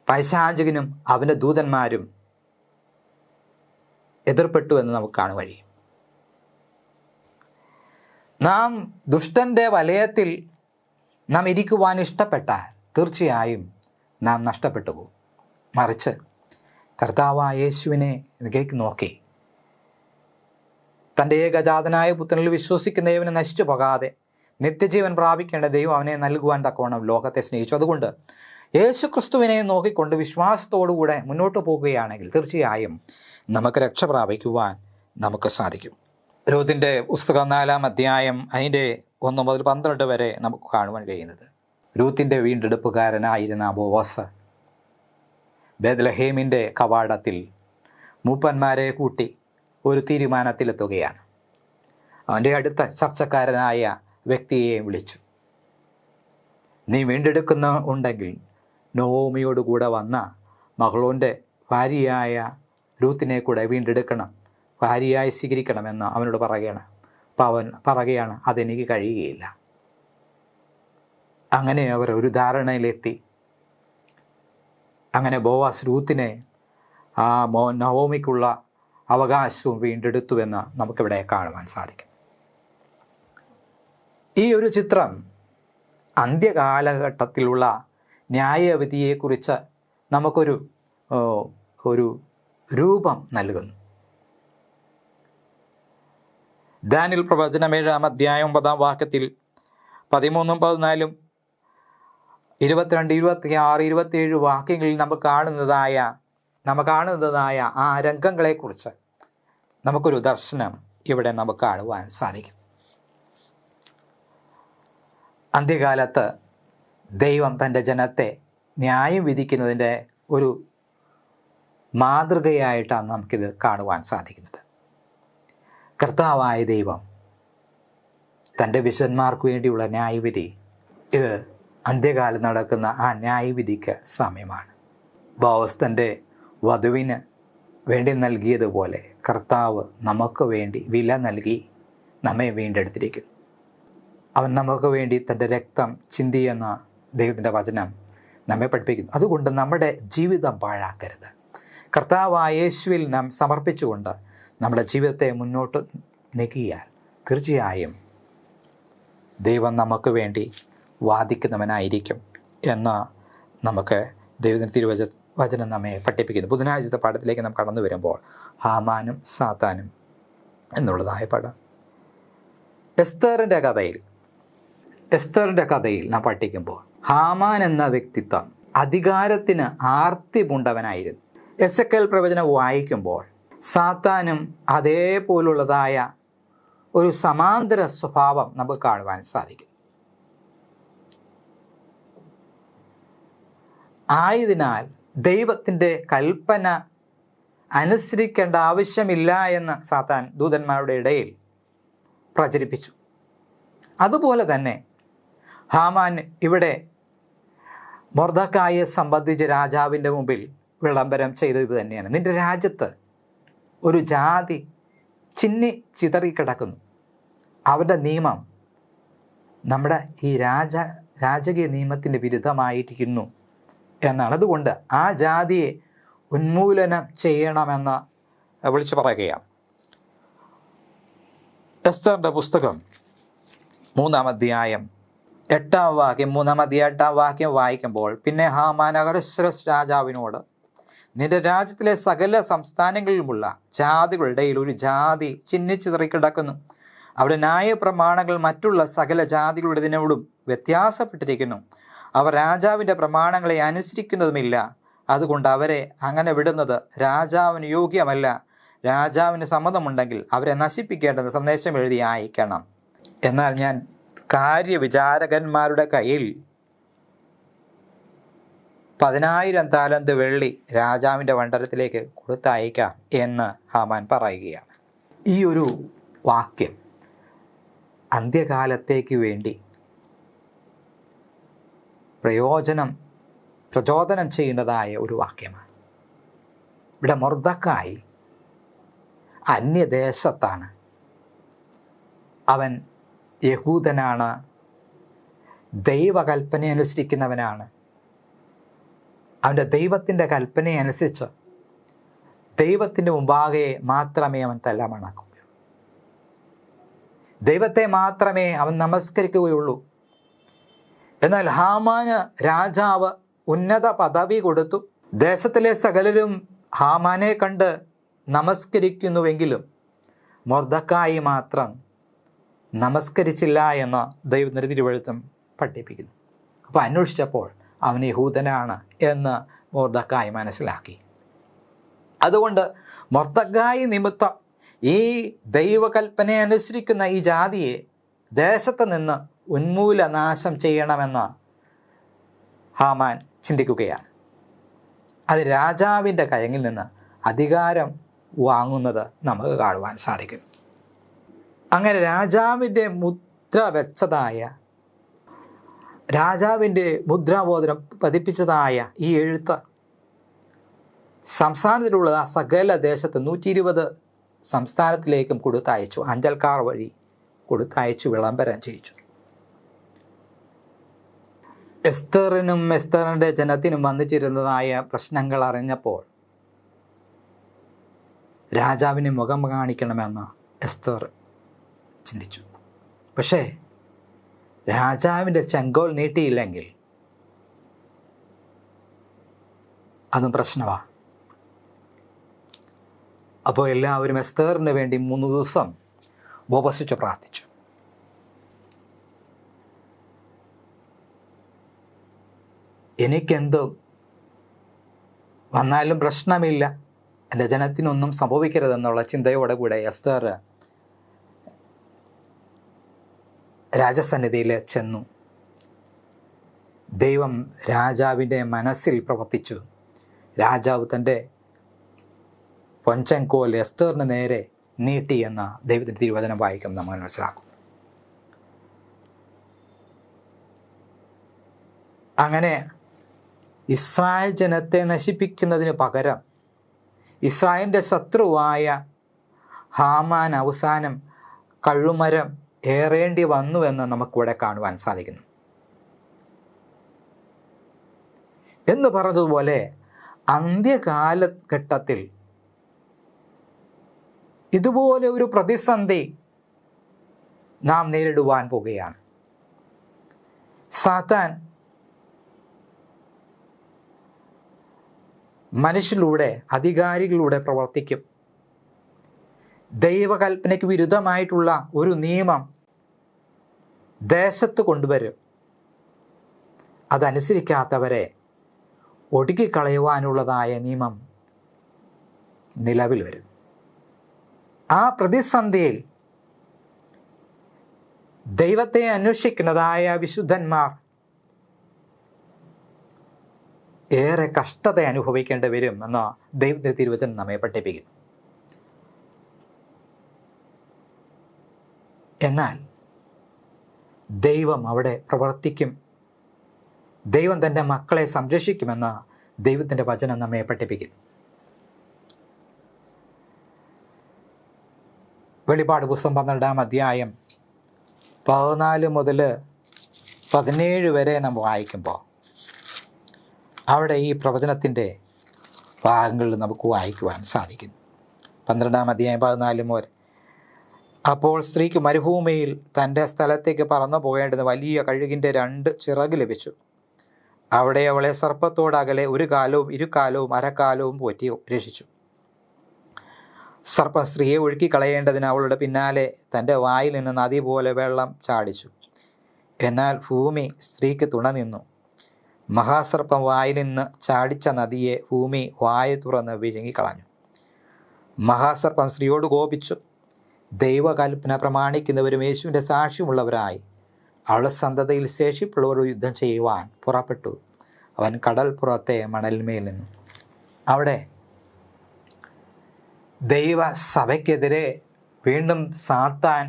പൈശാചികനും അവൻ്റെ ദൂതന്മാരും എതിർപ്പെട്ടു എന്ന് നമുക്ക് കാണാൻ കഴിയും. നാം ദുഷ്ടൻ്റെ വലയത്തിൽ നാം ഇരിക്കുവാൻ ഇഷ്ടപ്പെട്ടാൽ തീർച്ചയായും നാം നഷ്ടപ്പെട്ടു പോകും. മറിച്ച് കർത്താവായ യേശുവിനെ നോക്കി തൻ്റെ ഏകജാതനായ പുത്രനിൽ വിശ്വസിക്കുന്ന ദൈവനെ നശിച്ചു പോകാതെ നിത്യജീവൻ പ്രാപിക്കേണ്ട ദൈവം അവനെ നൽകുവാൻ തക്കവണ്ണം ലോകത്തെ സ്നേഹിച്ചു. അതുകൊണ്ട് യേശു ക്രിസ്തുവിനെ നോക്കിക്കൊണ്ട് വിശ്വാസത്തോടുകൂടെ മുന്നോട്ട് പോകുകയാണെങ്കിൽ തീർച്ചയായും നമുക്ക് രക്ഷ പ്രാപിക്കുവാൻ നമുക്ക് സാധിക്കും. രൂത്തിന്റെ പുസ്തകം 4-ാം അധ്യായം അതിൻ്റെ 1 മുതൽ 12 വരെ നമുക്ക് കാണുവാൻ കഴിയുന്നത്, രൂത്തിൻ്റെ വീണ്ടെടുപ്പുകാരനായിരുന്ന ബോവസ് ബേത്ലഹേമിൻ്റെ കവാടത്തിൽ മൂപ്പന്മാരെ കൂട്ടി ഒരു തീരുമാനത്തിലെത്തുകയാണ്. അവൻ്റെ അടുത്ത ചർച്ചക്കാരനായ വ്യക്തിയെ വിളിച്ചു. നീ വീണ്ടെടുക്കുന്ന ഉണ്ടെങ്കിൽ നൊവോമിയോടുകൂടെ വന്ന മകളോൻ്റെ ഭാര്യയായ രൂത്തിനെ കൂടെ വീണ്ടെടുക്കണം, ഭാര്യയായി സ്വീകരിക്കണമെന്ന് അവനോട് പറയുകയാണ്. അപ്പം അവൻ പറയുകയാണ്, അതെനിക്ക് കഴിയുകയില്ല. അങ്ങനെ അവർ ഒരു ധാരണയിലെത്തി. അങ്ങനെ ബോവാസ് രൂത്തിനെ ആ നവോമിക്കുള്ള അവകാശവും വീണ്ടെടുത്തുവെന്ന് നമുക്കിവിടെ കാണുവാൻ സാധിക്കും. ഈ ഒരു ചിത്രം അന്ത്യകാലഘട്ടത്തിലുള്ള ന്യായവിധിയെക്കുറിച്ച് നമുക്കൊരു രൂപം നൽകുന്നു. ദാനിയേൽ പ്രവചനം 7-ാം അധ്യായം 9-ാം വാക്യത്തിൽ 13, 14, 22, 26, 27 വാക്യങ്ങളിൽ നമുക്ക് കാണുന്നതായ ആ രംഗങ്ങളെക്കുറിച്ച് നമുക്കൊരു ദർശനം ഇവിടെ നമുക്ക് കാണുവാൻ സാധിക്കും. അന്ത്യകാലത്ത് ദൈവം തൻ്റെ ജനത്തെ ന്യായം വിധിക്കുന്നതിൻ്റെ ഒരു മാതൃകയായിട്ടാണ് നമുക്കിത് കാണുവാൻ സാധിക്കുന്നത്. കർത്താവായ ദൈവം തൻ്റെ വിശുദ്ധന്മാർക്ക് വേണ്ടിയുള്ള ന്യായവിധി, ഇത് അന്ത്യകാലം നടക്കുന്ന ആ ന്യായവിധിക്ക് സമയമാണ്. ബോവസ് തൻ്റെ വധുവിന് വേണ്ടി നൽകിയതുപോലെ കർത്താവ് നമുക്ക് വേണ്ടി വില നൽകി നമ്മെ വീണ്ടെടുത്തിരിക്കുന്നു. അവൻ നമുക്ക് വേണ്ടി തൻ്റെ രക്തം ചിന്തിയെന്ന ദൈവത്തിൻ്റെ വചനം നമ്മെ പഠിപ്പിക്കുന്നു. അതുകൊണ്ട് നമ്മുടെ ജീവിതം പാഴാക്കരുത്. കർത്താവായ യേശുവിൽ നാം സമർപ്പിച്ചുകൊണ്ട് നമ്മുടെ ജീവിതത്തെ മുന്നോട്ട് നീക്കിയാൽ തീർച്ചയായും ദൈവം നമുക്ക് വേണ്ടി വാദിക്കുന്നവനായിരിക്കും എന്ന് നമുക്ക് ദൈവത്തിൻ്റെ തിരുവചനം നമ്മെ പഠിപ്പിക്കുന്നു. ബുധനാഴ്ചത്തെ പാഠത്തിലേക്ക് നാം കടന്നു വരുമ്പോൾ ഹാമാനും സാത്താനും എന്നുള്ളതായ പാഠം. എസ്തറിൻ്റെ കഥയിൽ നാം പഠിക്കുമ്പോൾ ഹാമാൻ എന്ന വ്യക്തിത്വം അധികാരത്തിന് ആർത്തി പൂണ്ടവനായിരുന്നു. എസെക്കേൽ പ്രവചനം വായിക്കുമ്പോൾ സാത്താനും അതേപോലുള്ളതായ ഒരു സമാന്തര സ്വഭാവം നമുക്ക് കാണുവാൻ സാധിക്കും. ആയതിനാൽ ദൈവത്തിൻ്റെ കൽപ്പന അനുസരിക്കേണ്ട ആവശ്യമില്ല എന്ന് സാത്താൻ ദൂതന്മാരുടെ ഇടയിൽ പ്രചരിപ്പിച്ചു. അതുപോലെ തന്നെ ഹാമാൻ ഇവിടെ മൊർദെഖായിയെ സംബന്ധിച്ച് രാജാവിൻ്റെ മുമ്പിൽ വിളംബരം ചെയ്തത് തന്നെയാണ്. നിന്റെ രാജ്യത്ത് ഒരു ജാതി ചിതറിക്കിടക്കുന്നു, അവരുടെ നിയമം നമ്മുടെ ഈ രാജകീയ നിയമത്തിൻ്റെ വിരുദ്ധമായിരിക്കുന്നു എന്നാണ്. അതുകൊണ്ട് ആ ജാതിയെ ഉന്മൂലനം ചെയ്യണമെന്ന് വിളിച്ചു പറയുകയാണ്. എസ്തറിൻ്റെ പുസ്തകം 3-ാം അധ്യായം 8-ാം വാക്യം 8-ാം വാക്യം വായിക്കുമ്പോൾ, പിന്നെ ഹാമാൻ അഹശ്വേരോശ് രാജാവിനോട്, നിന്റെ രാജ്യത്തിലെ സകല സംസ്ഥാനങ്ങളിലുമുള്ള ജാതികളുടെ ഇടയിൽ ഒരു ജാതി ചിന്നിച്ചിതറിക്കിടക്കുന്നു. അവിടെ ന്യായപ്രമാണങ്ങൾ മറ്റുള്ള സകല ജാതികളുടേതിനോടും വ്യത്യാസപ്പെട്ടിരിക്കുന്നു. അവർ രാജാവിൻ്റെ പ്രമാണങ്ങളെ അനുസരിക്കുന്നതുമില്ല. അതുകൊണ്ട് അവരെ അങ്ങനെ വിടുന്നത് രാജാവിന് യോഗ്യമല്ല. രാജാവിന് സമ്മതമുണ്ടെങ്കിൽ അവരെ നശിപ്പിക്കേണ്ടത് സന്ദേശം എഴുതി അയക്കണം. എന്നാൽ ഞാൻ കാര്യവിചാരകന്മാരുടെ കയ്യിൽ 10,000 താലന്ത് വെള്ളി രാജാവിൻ്റെ മണ്ഡലത്തിലേക്ക് കൊടുത്തയക്കാം എന്ന് ഹാമാൻ പറയുകയാണ്. ഈ ഒരു വാക്യം അന്ത്യകാലത്തേക്ക് വേണ്ടി പ്രയോജനം പ്രചോദനം ചെയ്യുന്നതായ ഒരു വാക്യമാണ്. ഇവിടെ മൊർദെഖായി അന്യദേശത്താണ്. അവൻ യഹൂദനാണ്, ദൈവകൽപ്പന അനുസരിക്കുന്നവനാണ്. അവൻ്റെ ദൈവത്തിൻ്റെ കൽപ്പനയനുസരിച്ച് ദൈവത്തിൻ്റെ മുമ്പാകെ മാത്രമേ അവൻ തലമണക്കുകയുള്ളൂ. ദൈവത്തെ മാത്രമേ അവൻ നമസ്കരിക്കുകയുള്ളൂ. എന്നാൽ ഹാമാന് രാജാവ് ഉന്നത പദവി കൊടുത്തു. ദേശത്തിലെ സകലരും ഹാമാനെ കണ്ട് നമസ്കരിക്കുന്നുവെങ്കിലും മൊർദെഖായി മാത്രം നമസ്കരിച്ചില്ല എന്ന് ദൈവത്തിൻ്റെ തിരുവെഴുത്തും പഠിപ്പിക്കുന്നു. അപ്പോൾ അന്വേഷിച്ചപ്പോൾ അവൻ യഹൂദനാണ് എന്ന് മൊർദെഖായി മനസ്സിലാക്കി. അതുകൊണ്ട് മൊർദെഖായി നിമിത്തം ഈ ദൈവകൽപ്പന അനുസരിക്കുന്ന ഈ ജാതിയെ ദേശത്ത് നിന്ന് ഉന്മൂലനാശം ചെയ്യണമെന്ന് ഹാമാൻ ചിന്തിക്കുകയാണ്. അത് രാജാവിൻ്റെ കയ്യിൽ നിന്ന് അധികാരം വാങ്ങുന്നത് നമുക്ക് കാണുവാൻ സാധിക്കും. അങ്ങനെ രാജാവിൻ്റെ മുദ്ര വെച്ചതായ, രാജാവിൻ്റെ മുദ്രാബോധനം പതിപ്പിച്ചതായ ഈ എഴുത്ത് സംസ്ഥാനത്തിലുള്ള സകല ദേശത്ത് 120 സംസ്ഥാനത്തിലേക്കും കൊടുത്തയച്ചു. അഞ്ചൽക്കാർ വഴി കൊടുത്തയച്ചു വിളംബരം ചെയ്യിച്ചു. എസ്തറിനും എസ്തറിൻ്റെ ജനത്തിനും വന്നിച്ചിരുന്നതായ പ്രശ്നങ്ങൾ അറിഞ്ഞപ്പോൾ രാജാവിന് മുഖം കാണിക്കണമെന്ന് എസ്തർ ചിന്തിച്ചു. പക്ഷേ രാജാവിൻ്റെ ചെങ്കോൽ നീട്ടിയില്ലെങ്കിൽ അതും പ്രശ്നമാണ്. അപ്പോൾ എല്ലാവരും എസ്തറിന് വേണ്ടി 3 ദിവസം ഉപവസിച്ച് പ്രാർത്ഥിച്ചു. എനിക്കെന്ത് വന്നാലും പ്രശ്നമില്ല, എൻ്റെ ജനത്തിനൊന്നും സംഭവിക്കരുതെന്നുള്ള ചിന്തയോടെ കൂടെ എസ്തർ രാജസന്നിധിയിൽ ചെന്നു. ദൈവം രാജാവിൻ്റെ മനസ്സിൽ പ്രവർത്തിച്ചു. രാജാവ് തൻ്റെ പൊൻചെങ്കോൽ എസ്തറിന് നേരെ നീട്ടി എന്ന ദൈവത്തിൻ്റെ തിരുവചനം വായിക്കും നമ്മൾ മനസ്സിലാക്കും. അങ്ങനെ ഇസ്രായേൽ ജനത്തെ നശിപ്പിക്കുന്നതിന് പകരം ഇസ്രായേലിൻ്റെ ശത്രുവായ ഹാമാൻ അവസാനം കഴുമരം ഏറേണ്ടി വന്നുവെന്ന് നമുക്കിവിടെ കാണുവാൻ സാധിക്കുന്നു. എന്ന് പറഞ്ഞതുപോലെ അന്ത്യകാലഘട്ടത്തിൽ ഇതുപോലെ ഒരു പ്രതിസന്ധി നാം നേരിടുവാൻ പോകുകയാണ്. സാത്താൻ മനുഷ്യരിലൂടെ, അധികാരികളിലൂടെ പ്രവർത്തിക്കും. ദൈവകൽപ്പനയ്ക്ക് വിരുദ്ധമായിട്ടുള്ള ഒരു നിയമം ദേശത്ത് കൊണ്ടുവരും. അതനുസരിക്കാത്തവരെ ഒടുക്കിക്കളയുവാനുള്ളതായ നിയമം നിലവിൽ വരും. ആ പ്രതിസന്ധിയിൽ ദൈവത്തെ അന്വേഷിക്കുന്നതായ വിശുദ്ധന്മാർ ഏറെ കഷ്ടത അനുഭവിക്കേണ്ടി വരും എന്ന ദൈവത്തിൻ്റെ തിരുവചനം നമ്മെ പഠിപ്പിക്കുന്നു. എന്നാൽ ദൈവം അവിടെ പ്രവർത്തിക്കും. ദൈവം തൻ്റെ മക്കളെ സംരക്ഷിക്കുമെന്ന് ദൈവത്തിൻ്റെ വചനം നമ്മെ പഠിപ്പിക്കുന്നു. വെളിപ്പാട് പുസ്തകം 12-ാം അധ്യായം 14 മുതൽ 17 വരെ നമ്മൾ വായിക്കുമ്പോൾ അവിടെ ഈ പ്രവചനത്തിൻ്റെ ഭാഗങ്ങളിൽ നമുക്ക് വായിക്കുവാൻ സാധിക്കും. 12-ാം അധ്യായം 14 മുതൽ, അപ്പോൾ സ്ത്രീക്ക് മരുഭൂമിയിൽ തൻ്റെ സ്ഥലത്തേക്ക് പറന്നു പോകേണ്ടുന്ന വലിയ കഴുകിൻ്റെ 2 ചിറക് ലഭിച്ചു. അവിടെ അവളെ സർപ്പത്തോടകലെ 1 കാലവും 2 കാലവും അരക്കാലവും പോറ്റി രക്ഷിച്ചു. സർപ്പം സ്ത്രീയെ ഒഴുക്കിക്കളയേണ്ടതിന് അവളുടെ പിന്നാലെ തൻ്റെ വായിൽ നിന്ന് നദി പോലെ വെള്ളം ചാടിച്ചു. എന്നാൽ ഭൂമി സ്ത്രീക്ക് തുണ നിന്നു. മഹാസർപ്പം വായിൽ നിന്ന് ചാടിച്ച നദിയെ ഭൂമി വായ തുറന്ന് വിഴുങ്ങിക്കളഞ്ഞു. മഹാസർപ്പം സ്ത്രീയോട് കോപിച്ചു. ദൈവകൽപ്പന പ്രമാണിക്കുന്നവരും യേശുവിൻ്റെ സാക്ഷ്യമുള്ളവരായി അവളുടെ സന്തതിയിൽ ശേഷിപ്പുള്ളവർ യുദ്ധം ചെയ്യുവാൻ പുറപ്പെട്ടു. അവൻ കടൽ പുറത്തെ മണൽമേൽ നിന്നു. അവിടെ ദൈവസഭയ്ക്കെതിരെ വീണ്ടും സാത്താൻ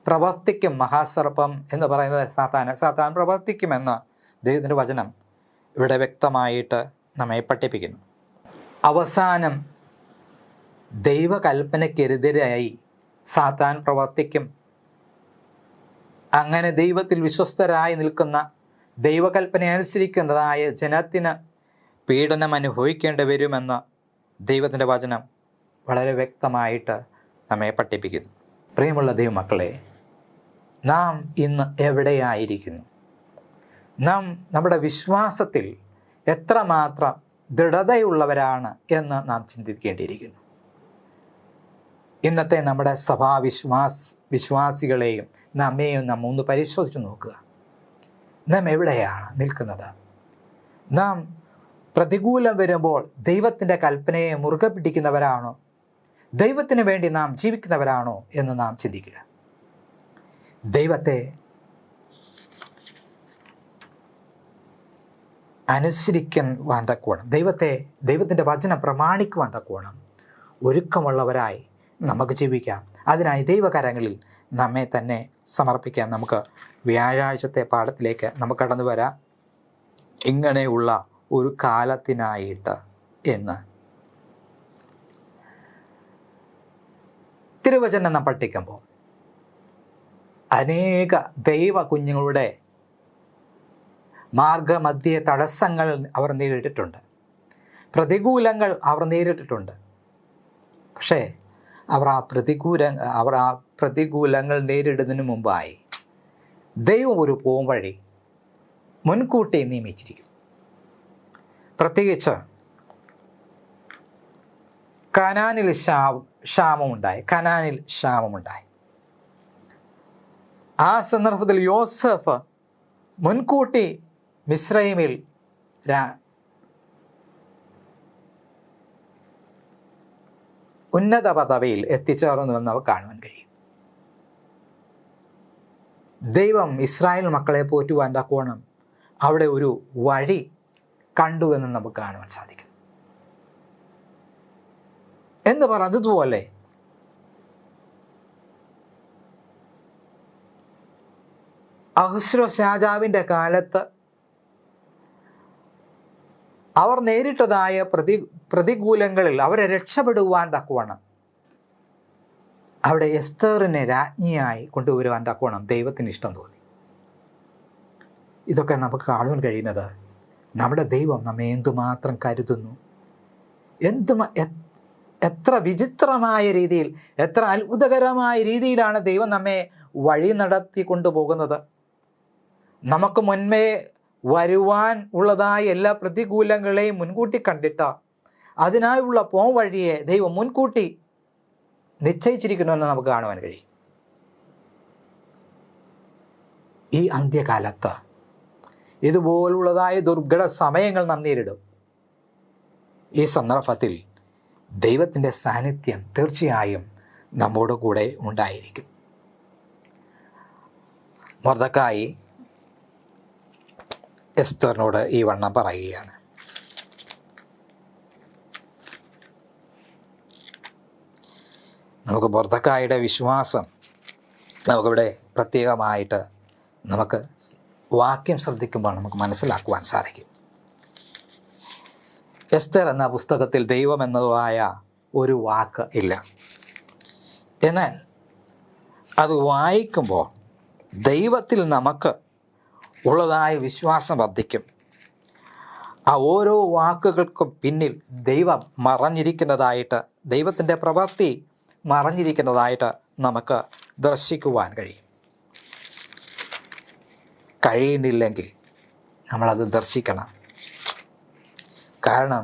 പ്രവർത്തിക്കും. മഹാസർപ്പം എന്ന് പറയുന്നത് സാത്താൻ പ്രവർത്തിക്കുമെന്ന് ദൈവത്തിൻ്റെ വചനം ഇവിടെ വ്യക്തമായിട്ട് നമ്മെ പഠിപ്പിക്കുന്നു. അവസാനം ദൈവകൽപ്പനയ്ക്കെതിരായി സാത്താൻ പ്രവർത്തിക്കും. അങ്ങനെ ദൈവത്തിൽ വിശ്വസ്തരായി നിൽക്കുന്ന, ദൈവകൽപ്പന അനുസരിക്കുന്നതായ ജനത്തിന് പീഡനം അനുഭവിക്കേണ്ടി വരുമെന്ന് ദൈവത്തിൻ്റെ വചനം വളരെ വ്യക്തമായിട്ട് നമ്മെ പഠിപ്പിക്കുന്നു. പ്രിയമുള്ള ദൈവമക്കളെ, നാം ഇന്ന് എവിടെയായിരിക്കുന്നു? നാം നമ്മുടെ വിശ്വാസത്തിൽ എത്രമാത്രം ദൃഢതയുള്ളവരാണ് എന്ന് നാം ചിന്തിക്കേണ്ടിയിരിക്കുന്നു. ഇന്നത്തെ നമ്മുടെ വിശ്വാസികളെയും നമ്മെയും നാം ഒന്ന് പരിശോധിച്ച് നോക്കുക. നാം എവിടെയാണ് നിൽക്കുന്നത്? നാം പ്രതികൂലം വരുമ്പോൾ ദൈവത്തിൻ്റെ കൽപ്പനയെ മുറുകെ പിടിക്കുന്നവരാണോ? ദൈവത്തിന് വേണ്ടി നാം ജീവിക്കുന്നവരാണോ എന്ന് നാം ചിന്തിക്കുക. ദൈവത്തെ അനുസരിക്കുവാൻ തക്കോണം, ദൈവത്തിൻ്റെ വചനം പ്രമാണിക്കുവാൻ തക്കോണം ഒരുക്കമുള്ളവരായി നമുക്ക് ജീവിക്കാം. അതിനായി ദൈവകരങ്ങളിൽ നമ്മെ തന്നെ സമർപ്പിക്കാം. നമുക്ക് വ്യാഴാഴ്ചത്തെ പാഠത്തിലേക്ക് നമുക്ക് കടന്നു വരാം. ഇങ്ങനെയുള്ള ഒരു കാലത്തിനായിട്ട് എന്ന് തിരുവചനം നാം പഠിക്കുമ്പോൾ അനേക ദൈവ കുഞ്ഞുങ്ങളുടെ മാർഗമധ്യേ തടസ്സങ്ങൾ അവർ നേരിട്ടിട്ടുണ്ട്, പ്രതികൂലങ്ങൾ അവർ നേരിട്ടിട്ടുണ്ട്. പക്ഷേ അവർ ആ പ്രതികൂലങ്ങൾ നേരിടുന്നതിന് മുമ്പായി ദൈവം ഒരു പോംവഴി മുൻകൂട്ടി നിയമിച്ചിരിക്കും. പ്രത്യേകിച്ച് കനാനിൽ ക്ഷാമമുണ്ടായി. ആ സന്ദർഭത്തിൽ യോസഫ് മുൻകൂട്ടി മിസ്രൈമിൽ ഉന്നത പദവിയിൽ എത്തിച്ചേർന്നുവെന്ന് നമുക്ക് കാണുവാൻ കഴിയും. ദൈവം ഇസ്രായേൽ മക്കളെ പോറ്റുവാൻ തക്കോണം അവിടെ ഒരു വഴി കണ്ടുവെന്ന് നമുക്ക് കാണുവാൻ സാധിക്കും. എന്ന് പറഞ്ഞതുപോലെ അഹസ്വേരോസ് രാജാവിൻ്റെ കാലത്ത് അവർ നേരിട്ടതായ പ്രതികൂലങ്ങളിൽ അവരെ രക്ഷപ്പെടുവാൻ തക്കവണ്ണം അവിടെ എസ്തറിനെ രാജ്ഞിയായി കൊണ്ടുവരുവാൻ തക്കവണ്ണം ദൈവത്തിന് ഇഷ്ടം തോന്നി. ഇതൊക്കെ നമുക്ക് കാണുവാൻ കഴിയുന്നത് നമ്മുടെ ദൈവം നമ്മെ എന്തുമാത്രം കരുതുന്നു, എത്ര വിചിത്രമായ രീതിയിൽ, എത്ര അത്ഭുതകരമായ രീതിയിലാണ് ദൈവം നമ്മെ വഴി നടത്തി കൊണ്ടുപോകുന്നത്. നമുക്ക് മുൻപേ വരുവാൻ ഉള്ളതായ എല്ലാ പ്രതികൂലങ്ങളെയും മുൻകൂട്ടി കണ്ടിട്ട് അതിനായുള്ള പോംവഴിയെ ദൈവം മുൻകൂട്ടി നിശ്ചയിച്ചിരിക്കുന്നുവെന്ന് നമുക്ക് കാണുവാൻ കഴിയും. ഈ അന്ത്യകാലത്ത് ഇതുപോലുള്ളതായ ദുർഘട സമയങ്ങൾ നാം നേരിടും. ഈ സന്ദർഭത്തിൽ ദൈവത്തിൻ്റെ സാന്നിധ്യം തീർച്ചയായും നമ്മോട് കൂടെ ഉണ്ടായിരിക്കും. മൊർദെഖായി എസ്തറിനോട് ഈ വണ്ണം പറയുകയാണ്. നമുക്ക് മൊർദെഖായിയുടെ വിശ്വാസം നമുക്കിവിടെ പ്രത്യേകമായിട്ട് നമുക്ക് വാക്യം ശ്രദ്ധിക്കുമ്പോൾ നമുക്ക് മനസ്സിലാക്കുവാൻ സാധിക്കും. എസ്തർ എന്ന പുസ്തകത്തിൽ ദൈവം എന്നതായ ഒരു വാക്ക് ഇല്ല. എന്നാൽ അത് വായിക്കുമ്പോൾ ദൈവത്തിൽ നമുക്ക് ഉള്ളതായ വിശ്വാസം വർദ്ധിക്കും. ആ ഓരോ വാക്കുകൾക്കും പിന്നിൽ ദൈവം മറഞ്ഞിരിക്കുന്നതായിട്ട്, ദൈവത്തിൻ്റെ പ്രവൃത്തി മറഞ്ഞിരിക്കുന്നതായിട്ട് നമുക്ക് ദർശിക്കുവാൻ കഴിയുന്നില്ലെങ്കിൽ നമ്മളത് ദർശിക്കണം. കാരണം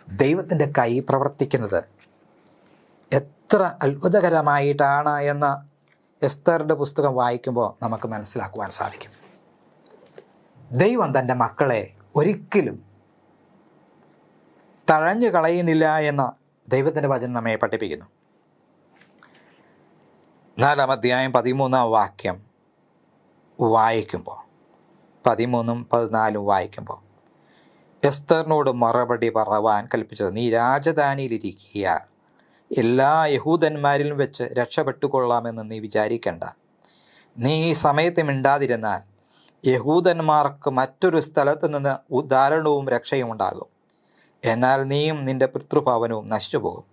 ദൈവത്തിൻ്റെ കൈ പ്രവർത്തിക്കുന്നത് എത്ര അത്ഭുതകരമായിട്ടാണ് എന്ന് എസ്തറിൻ്റെ പുസ്തകം വായിക്കുമ്പോൾ നമുക്ക് മനസ്സിലാക്കുവാൻ സാധിക്കും. ദൈവം തൻ്റെ മക്കളെ ഒരിക്കലും തഴഞ്ഞു കളയുന്നില്ല എന്ന് ദൈവത്തിൻ്റെ വചനം നമ്മെ പഠിപ്പിക്കുന്നു. 4-ാം അധ്യായം 13-ാം വാക്യം വായിക്കുമ്പോൾ, 13-ഉം 14-ഉം വായിക്കുമ്പോൾ എസ്തറിനോട് മറുപടി പറവാൻ കൽപ്പിച്ചത്, നീ രാജധാനിയിലിരിക്കുക, എല്ലാ യഹൂദന്മാരിലും വെച്ച് രക്ഷപ്പെട്ടുകൊള്ളാമെന്ന് നീ വിചാരിക്കണ്ട. നീ ഈ സമയത്ത് മിണ്ടാതിരുന്നാൽ യഹൂദന്മാർക്ക് മറ്റൊരു സ്ഥലത്ത് നിന്ന് ഉദ്ധാരണവും രക്ഷയും ഉണ്ടാകും. എന്നാൽ നീയും നിന്റെ പിതൃഭവനവും നശിച്ചുപോകും.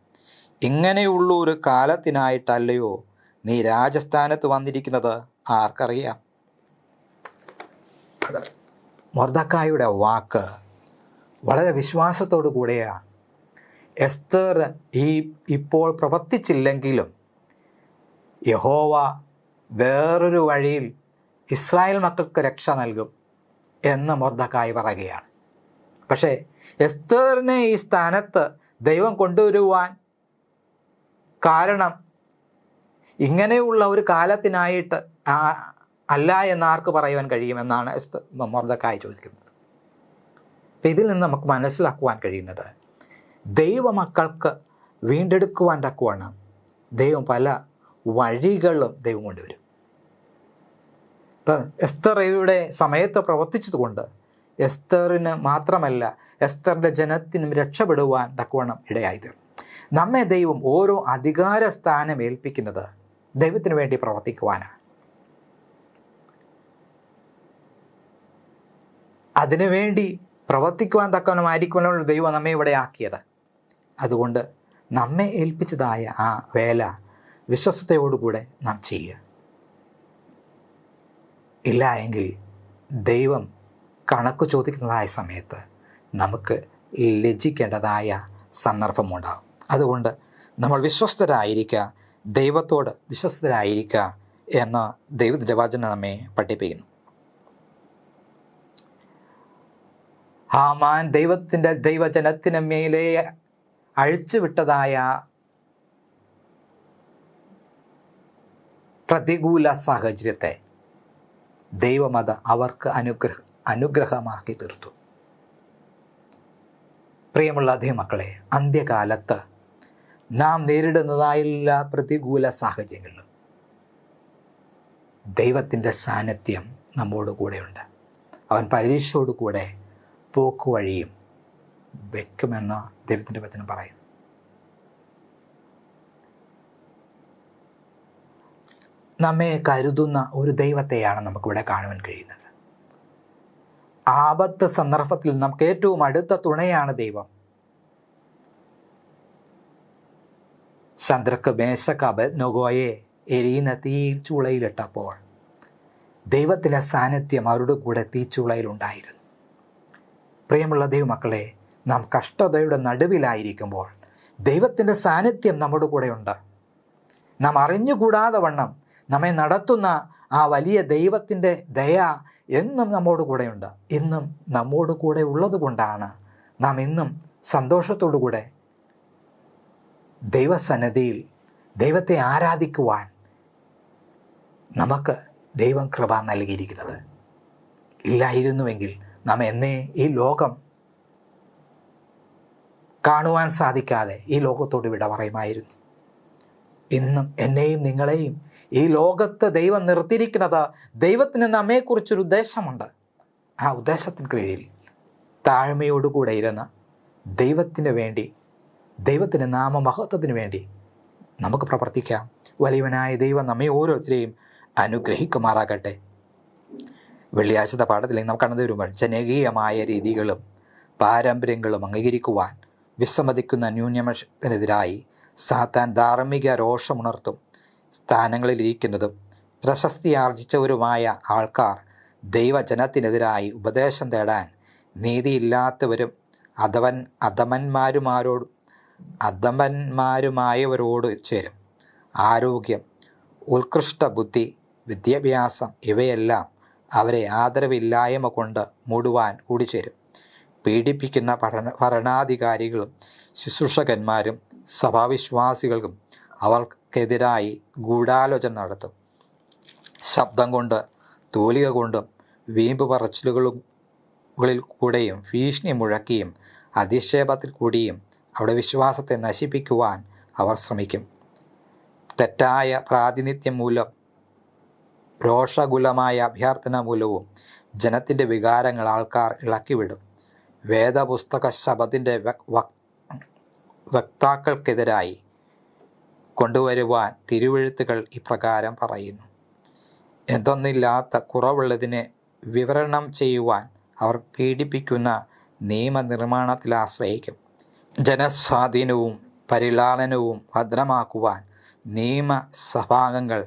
ഇങ്ങനെയുള്ള ഒരു കാലത്തിനായിട്ടല്ലയോ നീ രാജസ്ഥാനത്ത് വന്നിരിക്കുന്നത്? ആർക്കറിയാം? മൊർദെഖായിയുടെ വാക്ക് വളരെ വിശ്വാസത്തോടു കൂടെയാണ്. എസ്തർ ഇപ്പോൾ പ്രവർത്തിച്ചില്ലെങ്കിലും യഹോവ വേറൊരു വഴിയിൽ ഇസ്രായേൽ മക്കൾക്ക് രക്ഷ നൽകും എന്ന് മൊർദെഖായി പറയുകയാണ്. പക്ഷേ എസ്തറിനെ ഈ സ്ഥാനത്ത് ദൈവം കൊണ്ടുവരുവാൻ കാരണം ഇങ്ങനെയുള്ള ഒരു കാലത്തിനായിട്ട് അല്ല എന്നാർക്ക് പറയുവാൻ കഴിയുമെന്നാണ് മൊർദെഖായി ചോദിക്കുന്നത്. അപ്പം ഇതിൽ നിന്ന് നമുക്ക് മനസ്സിലാക്കുവാൻ കഴിയുന്നത്, ദൈവമക്കൾക്ക് വീണ്ടെടുക്കുവാൻ തക്കവണ്ണം ദൈവം പല വഴികളും ദൈവം കൊണ്ടുവരും. ഇപ്പം എസ്തറിയുടെ സമയത്ത് പ്രവർത്തിച്ചതുകൊണ്ട് എസ്തറിന് മാത്രമല്ല, എസ്തറിൻ്റെ ജനത്തിനും രക്ഷപ്പെടുവാൻ തക്കവണ്ണം ഇടയായി തീർന്നു. നമ്മെ ദൈവം ഓരോ അധികാര സ്ഥാനം ഏൽപ്പിക്കുന്നത് ദൈവത്തിന് വേണ്ടി പ്രവർത്തിക്കുവാനാണ്. അതിനുവേണ്ടി പ്രവർത്തിക്കുവാൻ തക്കവണ്ണമായിരിക്കുവാനുള്ള ദൈവം നമ്മെ ഇവിടെ ആക്കിയത്. അതുകൊണ്ട് നമ്മെ ഏൽപ്പിച്ചതായ ആ വേല വിശ്വസ്തയോടുകൂടെ നാം ചെയ്യുക. ഇല്ല എങ്കിൽ ദൈവം കണക്ക് ചോദിക്കുന്നതായ സമയത്ത് നമുക്ക് ലജ്ജിക്കേണ്ടതായ സന്ദർഭമുണ്ടാകും. അതുകൊണ്ട് നമ്മൾ വിശ്വസ്തരായിരിക്കുക, ദൈവത്തോട് വിശ്വസ്തരായിരിക്കുക എന്ന് ദൈവത്തിൻ്റെ വചനം നമ്മെ പഠിപ്പിക്കുന്നു. ഹാമാൻ ദൈവജനത്തിന് മേലെ അഴിച്ചുവിട്ടതായ പ്രതികൂല സാഹചര്യത്തെ ദൈവം അത് അവർക്ക് അനുഗ്രഹമാക്കി തീർത്തു. പ്രിയമുള്ള ദൈവമക്കളെ, അന്ത്യകാലത്ത് നാം നേരിടുന്നതായ എല്ലാ പ്രതികൂല സാഹചര്യങ്ങളിലും ദൈവത്തിൻ്റെ സാന്നിധ്യം നമ്മോട് കൂടെയുണ്ട്. അവൻ പരീക്ഷയോട് കൂടെ പോക്കുവഴിയും വെക്കുമെന്ന് ദൈവത്തിൻ്റെ വചനം പറയും. നമ്മെ കരുതുന്ന ഒരു ദൈവത്തെയാണ് നമുക്കിവിടെ കാണുവാൻ കഴിയുന്നത്. ആപത്ത് സന്ദർഭത്തിൽ നമുക്ക് ഏറ്റവും അടുത്ത തുണയാണ് ദൈവം. ശദ്രക്ക്, മേശക്ക്, അബേദ്നെഗോയെ എരിയുന്ന തീയിൽ ചൂളയിലിട്ടപ്പോൾ ദൈവത്തിൻ്റെ സാന്നിധ്യം അവരുടെ കൂടെ തീച്ചൂളയിലുണ്ടായിരുന്നു. പ്രിയമുള്ള ദൈവമക്കളെ, നാം കഷ്ടതയുടെ നടുവിലായിരിക്കുമ്പോൾ ദൈവത്തിൻ്റെ സാന്നിധ്യം നമ്മുടെ കൂടെയുണ്ട്. നാം അറിഞ്ഞുകൂടാതെ വണ്ണം നമ്മെ നടത്തുന്ന ആ വലിയ ദൈവത്തിൻ്റെ ദയ എന്നും നമ്മോട് കൂടെയുണ്ട്. ഇന്നും നമ്മോട് കൂടെ ഉള്ളത് കൊണ്ടാണ് നാം ഇന്നും സന്തോഷത്തോടു കൂടെ ദൈവസന്നിധിയിൽ ദൈവത്തെ ആരാധിക്കുവാൻ നമുക്ക് ദൈവം കൃപ നൽകിയിരിക്കുന്നത്. ഇല്ലായിരുന്നുവെങ്കിൽ നാം എന്നേ ഈ ലോകം കാണുവാൻ സാധിക്കാതെ ഈ ലോകത്തോട് വിട പറയുമായിരുന്നു. ഇന്നും എന്നെയും നിങ്ങളെയും ഈ ലോകത്ത് ദൈവം നിർത്തിയിരിക്കുന്നത് ദൈവത്തിന് നമ്മെക്കുറിച്ചൊരു ഉദ്ദേശമുണ്ട്. ആ ഉദ്ദേശത്തിന് കീഴിൽ താഴ്മയോടുകൂടെ ഇരുന്ന് ദൈവത്തിന് വേണ്ടി, ദൈവത്തിൻ്റെ നാമമഹത്വത്തിന് വേണ്ടി നമുക്ക് പ്രവർത്തിക്കാം. വലിയവനായ ദൈവം നമ്മെ ഓരോരുത്തരെയും അനുഗ്രഹിക്കുമാറാകട്ടെ. വെള്ളിയാഴ്ചത്തെ പാഠത്തിലേക്ക് നമുക്ക് കടന്നു വരുമ്പോൾ ജനകീയമായ രീതികളും പാരമ്പര്യങ്ങളും അംഗീകരിക്കുവാൻ വിസമ്മതിക്കുന്ന ന്യൂനപക്ഷത്തിനെതിരായി സാത്താൻ ധാർമ്മിക രോഷമുണർത്തും. സ്ഥാനങ്ങളിലിരിക്കുന്നതും പ്രശസ്തി ആർജിച്ചവരുമായ ആൾക്കാർ ദൈവജനത്തിനെതിരായി ഉപദേശം തേടാൻ നീതിയില്ലാത്തവരും അധമന്മാരുമായവരോട് ചേരും. ആരോഗ്യം, ഉത്കൃഷ്ട ബുദ്ധി, വിദ്യാഭ്യാസം ഇവയെല്ലാം അവരെ ആദരവില്ലായ്മ കൊണ്ട് മൂടുവാൻ കൂടിച്ചേരും. പീഡിപ്പിക്കുന്ന ഭരണാധികാരികളും ശുശ്രൂഷകന്മാരും സഭാവിശ്വാസികൾക്കും അവർക്കെതിരായി ഗൂഢാലോചന നടത്തും. ശബ്ദം കൊണ്ട്, തൂലിക കൊണ്ടും വീമ്പ് പറച്ചിലുകളിൽ കൂടെയും ഭീഷണി മുഴക്കിയും അധിക്ഷേപത്തിൽ കൂടിയും അവിടെ വിശ്വാസത്തെ നശിപ്പിക്കുവാൻ അവർ ശ്രമിക്കും. തെറ്റായ പ്രാതിനിധ്യം മൂലം, രോഷകുലമായ അഭ്യർത്ഥന മൂലവും ജനത്തിൻ്റെ വികാരങ്ങൾ ആൾക്കാർ ഇളക്കിവിടും. വേദപുസ്തക ശബത്തിൻ്റെ വക്താക്കൾക്കെതിരായി കൊണ്ടുവരുവാൻ തിരുവെഴുത്തുകൾ ഇപ്രകാരം പറയുന്നു: എന്തൊന്നില്ലാത്ത കുറവുള്ളതിനെ വിവരണം ചെയ്യുവാൻ അവർ പീഡിപ്പിക്കുന്ന നിയമനിർമ്മാണത്തിൽ ആശ്രയിക്കും. ജനസ്വാധീനവും പരിലാളനവും ഭദ്രമാക്കുവാൻ നിയമസഭാംഗങ്ങൾ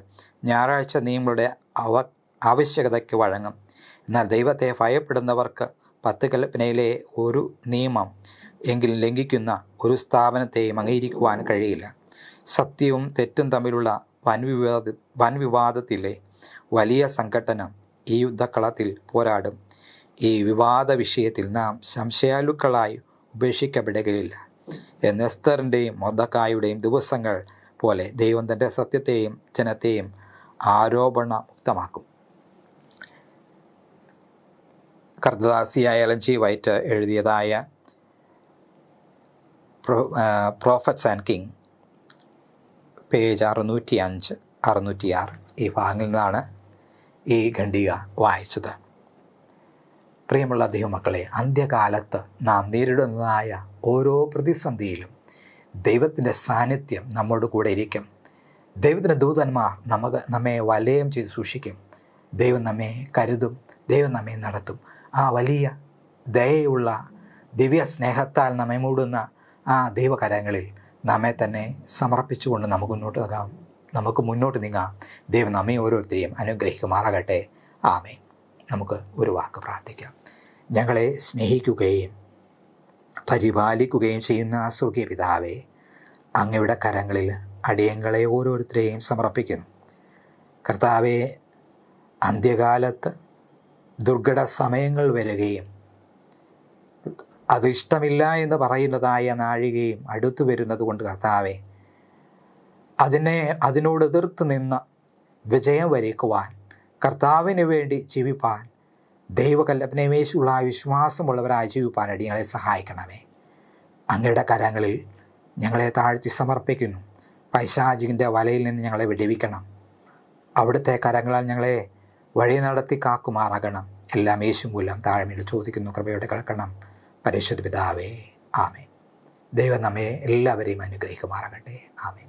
ഞായറാഴ്ച നിയമങ്ങളുടെ ആവശ്യകതയ്ക്ക് വഴങ്ങും. എന്നാൽ ദൈവത്തെ ഭയപ്പെടുന്നവർക്ക് 10 കൽപ്പനയിലെ ഒരു നിയമം എങ്കിലും ലംഘിക്കുന്ന ഒരു സ്ഥാപനത്തെയും അംഗീകരിക്കുവാൻ കഴിയില്ല. സത്യവും തെറ്റും തമ്മിലുള്ള വൻവിവാദത്തിലെ വലിയ സംഘട്ടനം ഈ യുദ്ധക്കളത്തിൽ പോരാടും. ഈ വിവാദ വിഷയത്തിൽ നാം സംശയാലുക്കളായി ഉപേക്ഷിക്കപ്പെടുകയില്ല. എന്ന് എസ്തറിൻ്റെയും മൊർദെഖായിയുടെയും ദിവസങ്ങൾ പോലെ ദൈവം തൻ്റെ സത്യത്തെയും ജനത്തെയും ആരോപണമുക്തമാക്കും. കർത്തദാസിയായ എലൻ ജി വൈറ്റ് എഴുതിയതായ പ്രോഫറ്റ്സ് ആൻഡ് കിങ്, പേജ് 605, 606 ഈ ഭാഗങ്ങളിൽ നിന്നാണ് ഈ ഖണ്ഡിക വായിച്ചത്. പ്രിയമുള്ള ദൈവമക്കളെ, അന്ത്യകാലത്ത് നാം നേരിടുന്നതായ ഓരോ പ്രതിസന്ധിയിലും ദൈവത്തിൻ്റെ സാന്നിധ്യം നമ്മോട് കൂടെ ഇരിക്കും. ദൈവത്തിൻ്റെ ദൂതന്മാർ നമ്മെ വലയം ചെയ്ത് സൂക്ഷിക്കും. ദൈവം നമ്മെ കരുതും, ദൈവം നമ്മെ നടത്തും. ആ വലിയ ദയയുള്ള ദിവ്യ സ്നേഹത്താൽ നമ്മെ മൂടുന്ന ആ ദൈവകരങ്ങളിൽ നമ്മെ തന്നെ സമർപ്പിച്ചുകൊണ്ട് നമുക്ക് മുന്നോട്ട് നീങ്ങാം. ദൈവം നമ്മെ ഓരോരുത്തരെയും അനുഗ്രഹിക്കുമാറാകട്ടെ. ആമേൻ. നമുക്ക് ഒരു വാക്ക് പ്രാർത്ഥിക്കാം. ഞങ്ങളെ സ്നേഹിക്കുകയും പരിപാലിക്കുകയും ചെയ്യുന്ന സ്വർഗീയ പിതാവേ, അങ്ങയുടെ കരങ്ങളിൽ അടിയങ്ങളെ ഓരോരുത്തരെയും സമർപ്പിക്കുന്നു. കർത്താവേ, അന്ത്യകാലത്ത് ദുർഘട സമയങ്ങൾ വരികയും അത് ഇഷ്ടമില്ല എന്ന് പറയുന്നതായ നാഴികയും അടുത്തു വരുന്നത് കൊണ്ട് കർത്താവേ, അതിനോട് എതിർത്ത് നിന്ന് വിജയം വരിക്കുവാൻ, കർത്താവിന് വേണ്ടി ജീവിപ്പാൻ, ദൈവകൽപ്പനയുമേശുള്ള വിശ്വാസമുള്ളവരായി ജീവിപ്പാൻ അടിയങ്ങളെ സഹായിക്കണമേ. അങ്ങയുടെ കരങ്ങളിൽ ഞങ്ങളെ താഴ്ത്തി സമർപ്പിക്കുന്നു. പൈശാചികൻ്റെ വലയിൽ നിന്ന് ഞങ്ങളെ വിടുവിക്കണം. അവിടുത്തെ കരങ്ങളാൽ ഞങ്ങളെ വഴി നടത്തി കാക്കുമാറാകണം. എല്ലാം യേശു മൂലം താഴ്മയിൽ ചോദിക്കുന്നു. കൃപയോടെ കേൾക്കണം. പരിശുദ്ധ പിതാവേ, ആമേൻ. ദൈവം നമ്മെ എല്ലാവരെയും അനുഗ്രഹിക്കുമാറാകട്ടെ. ആമേൻ.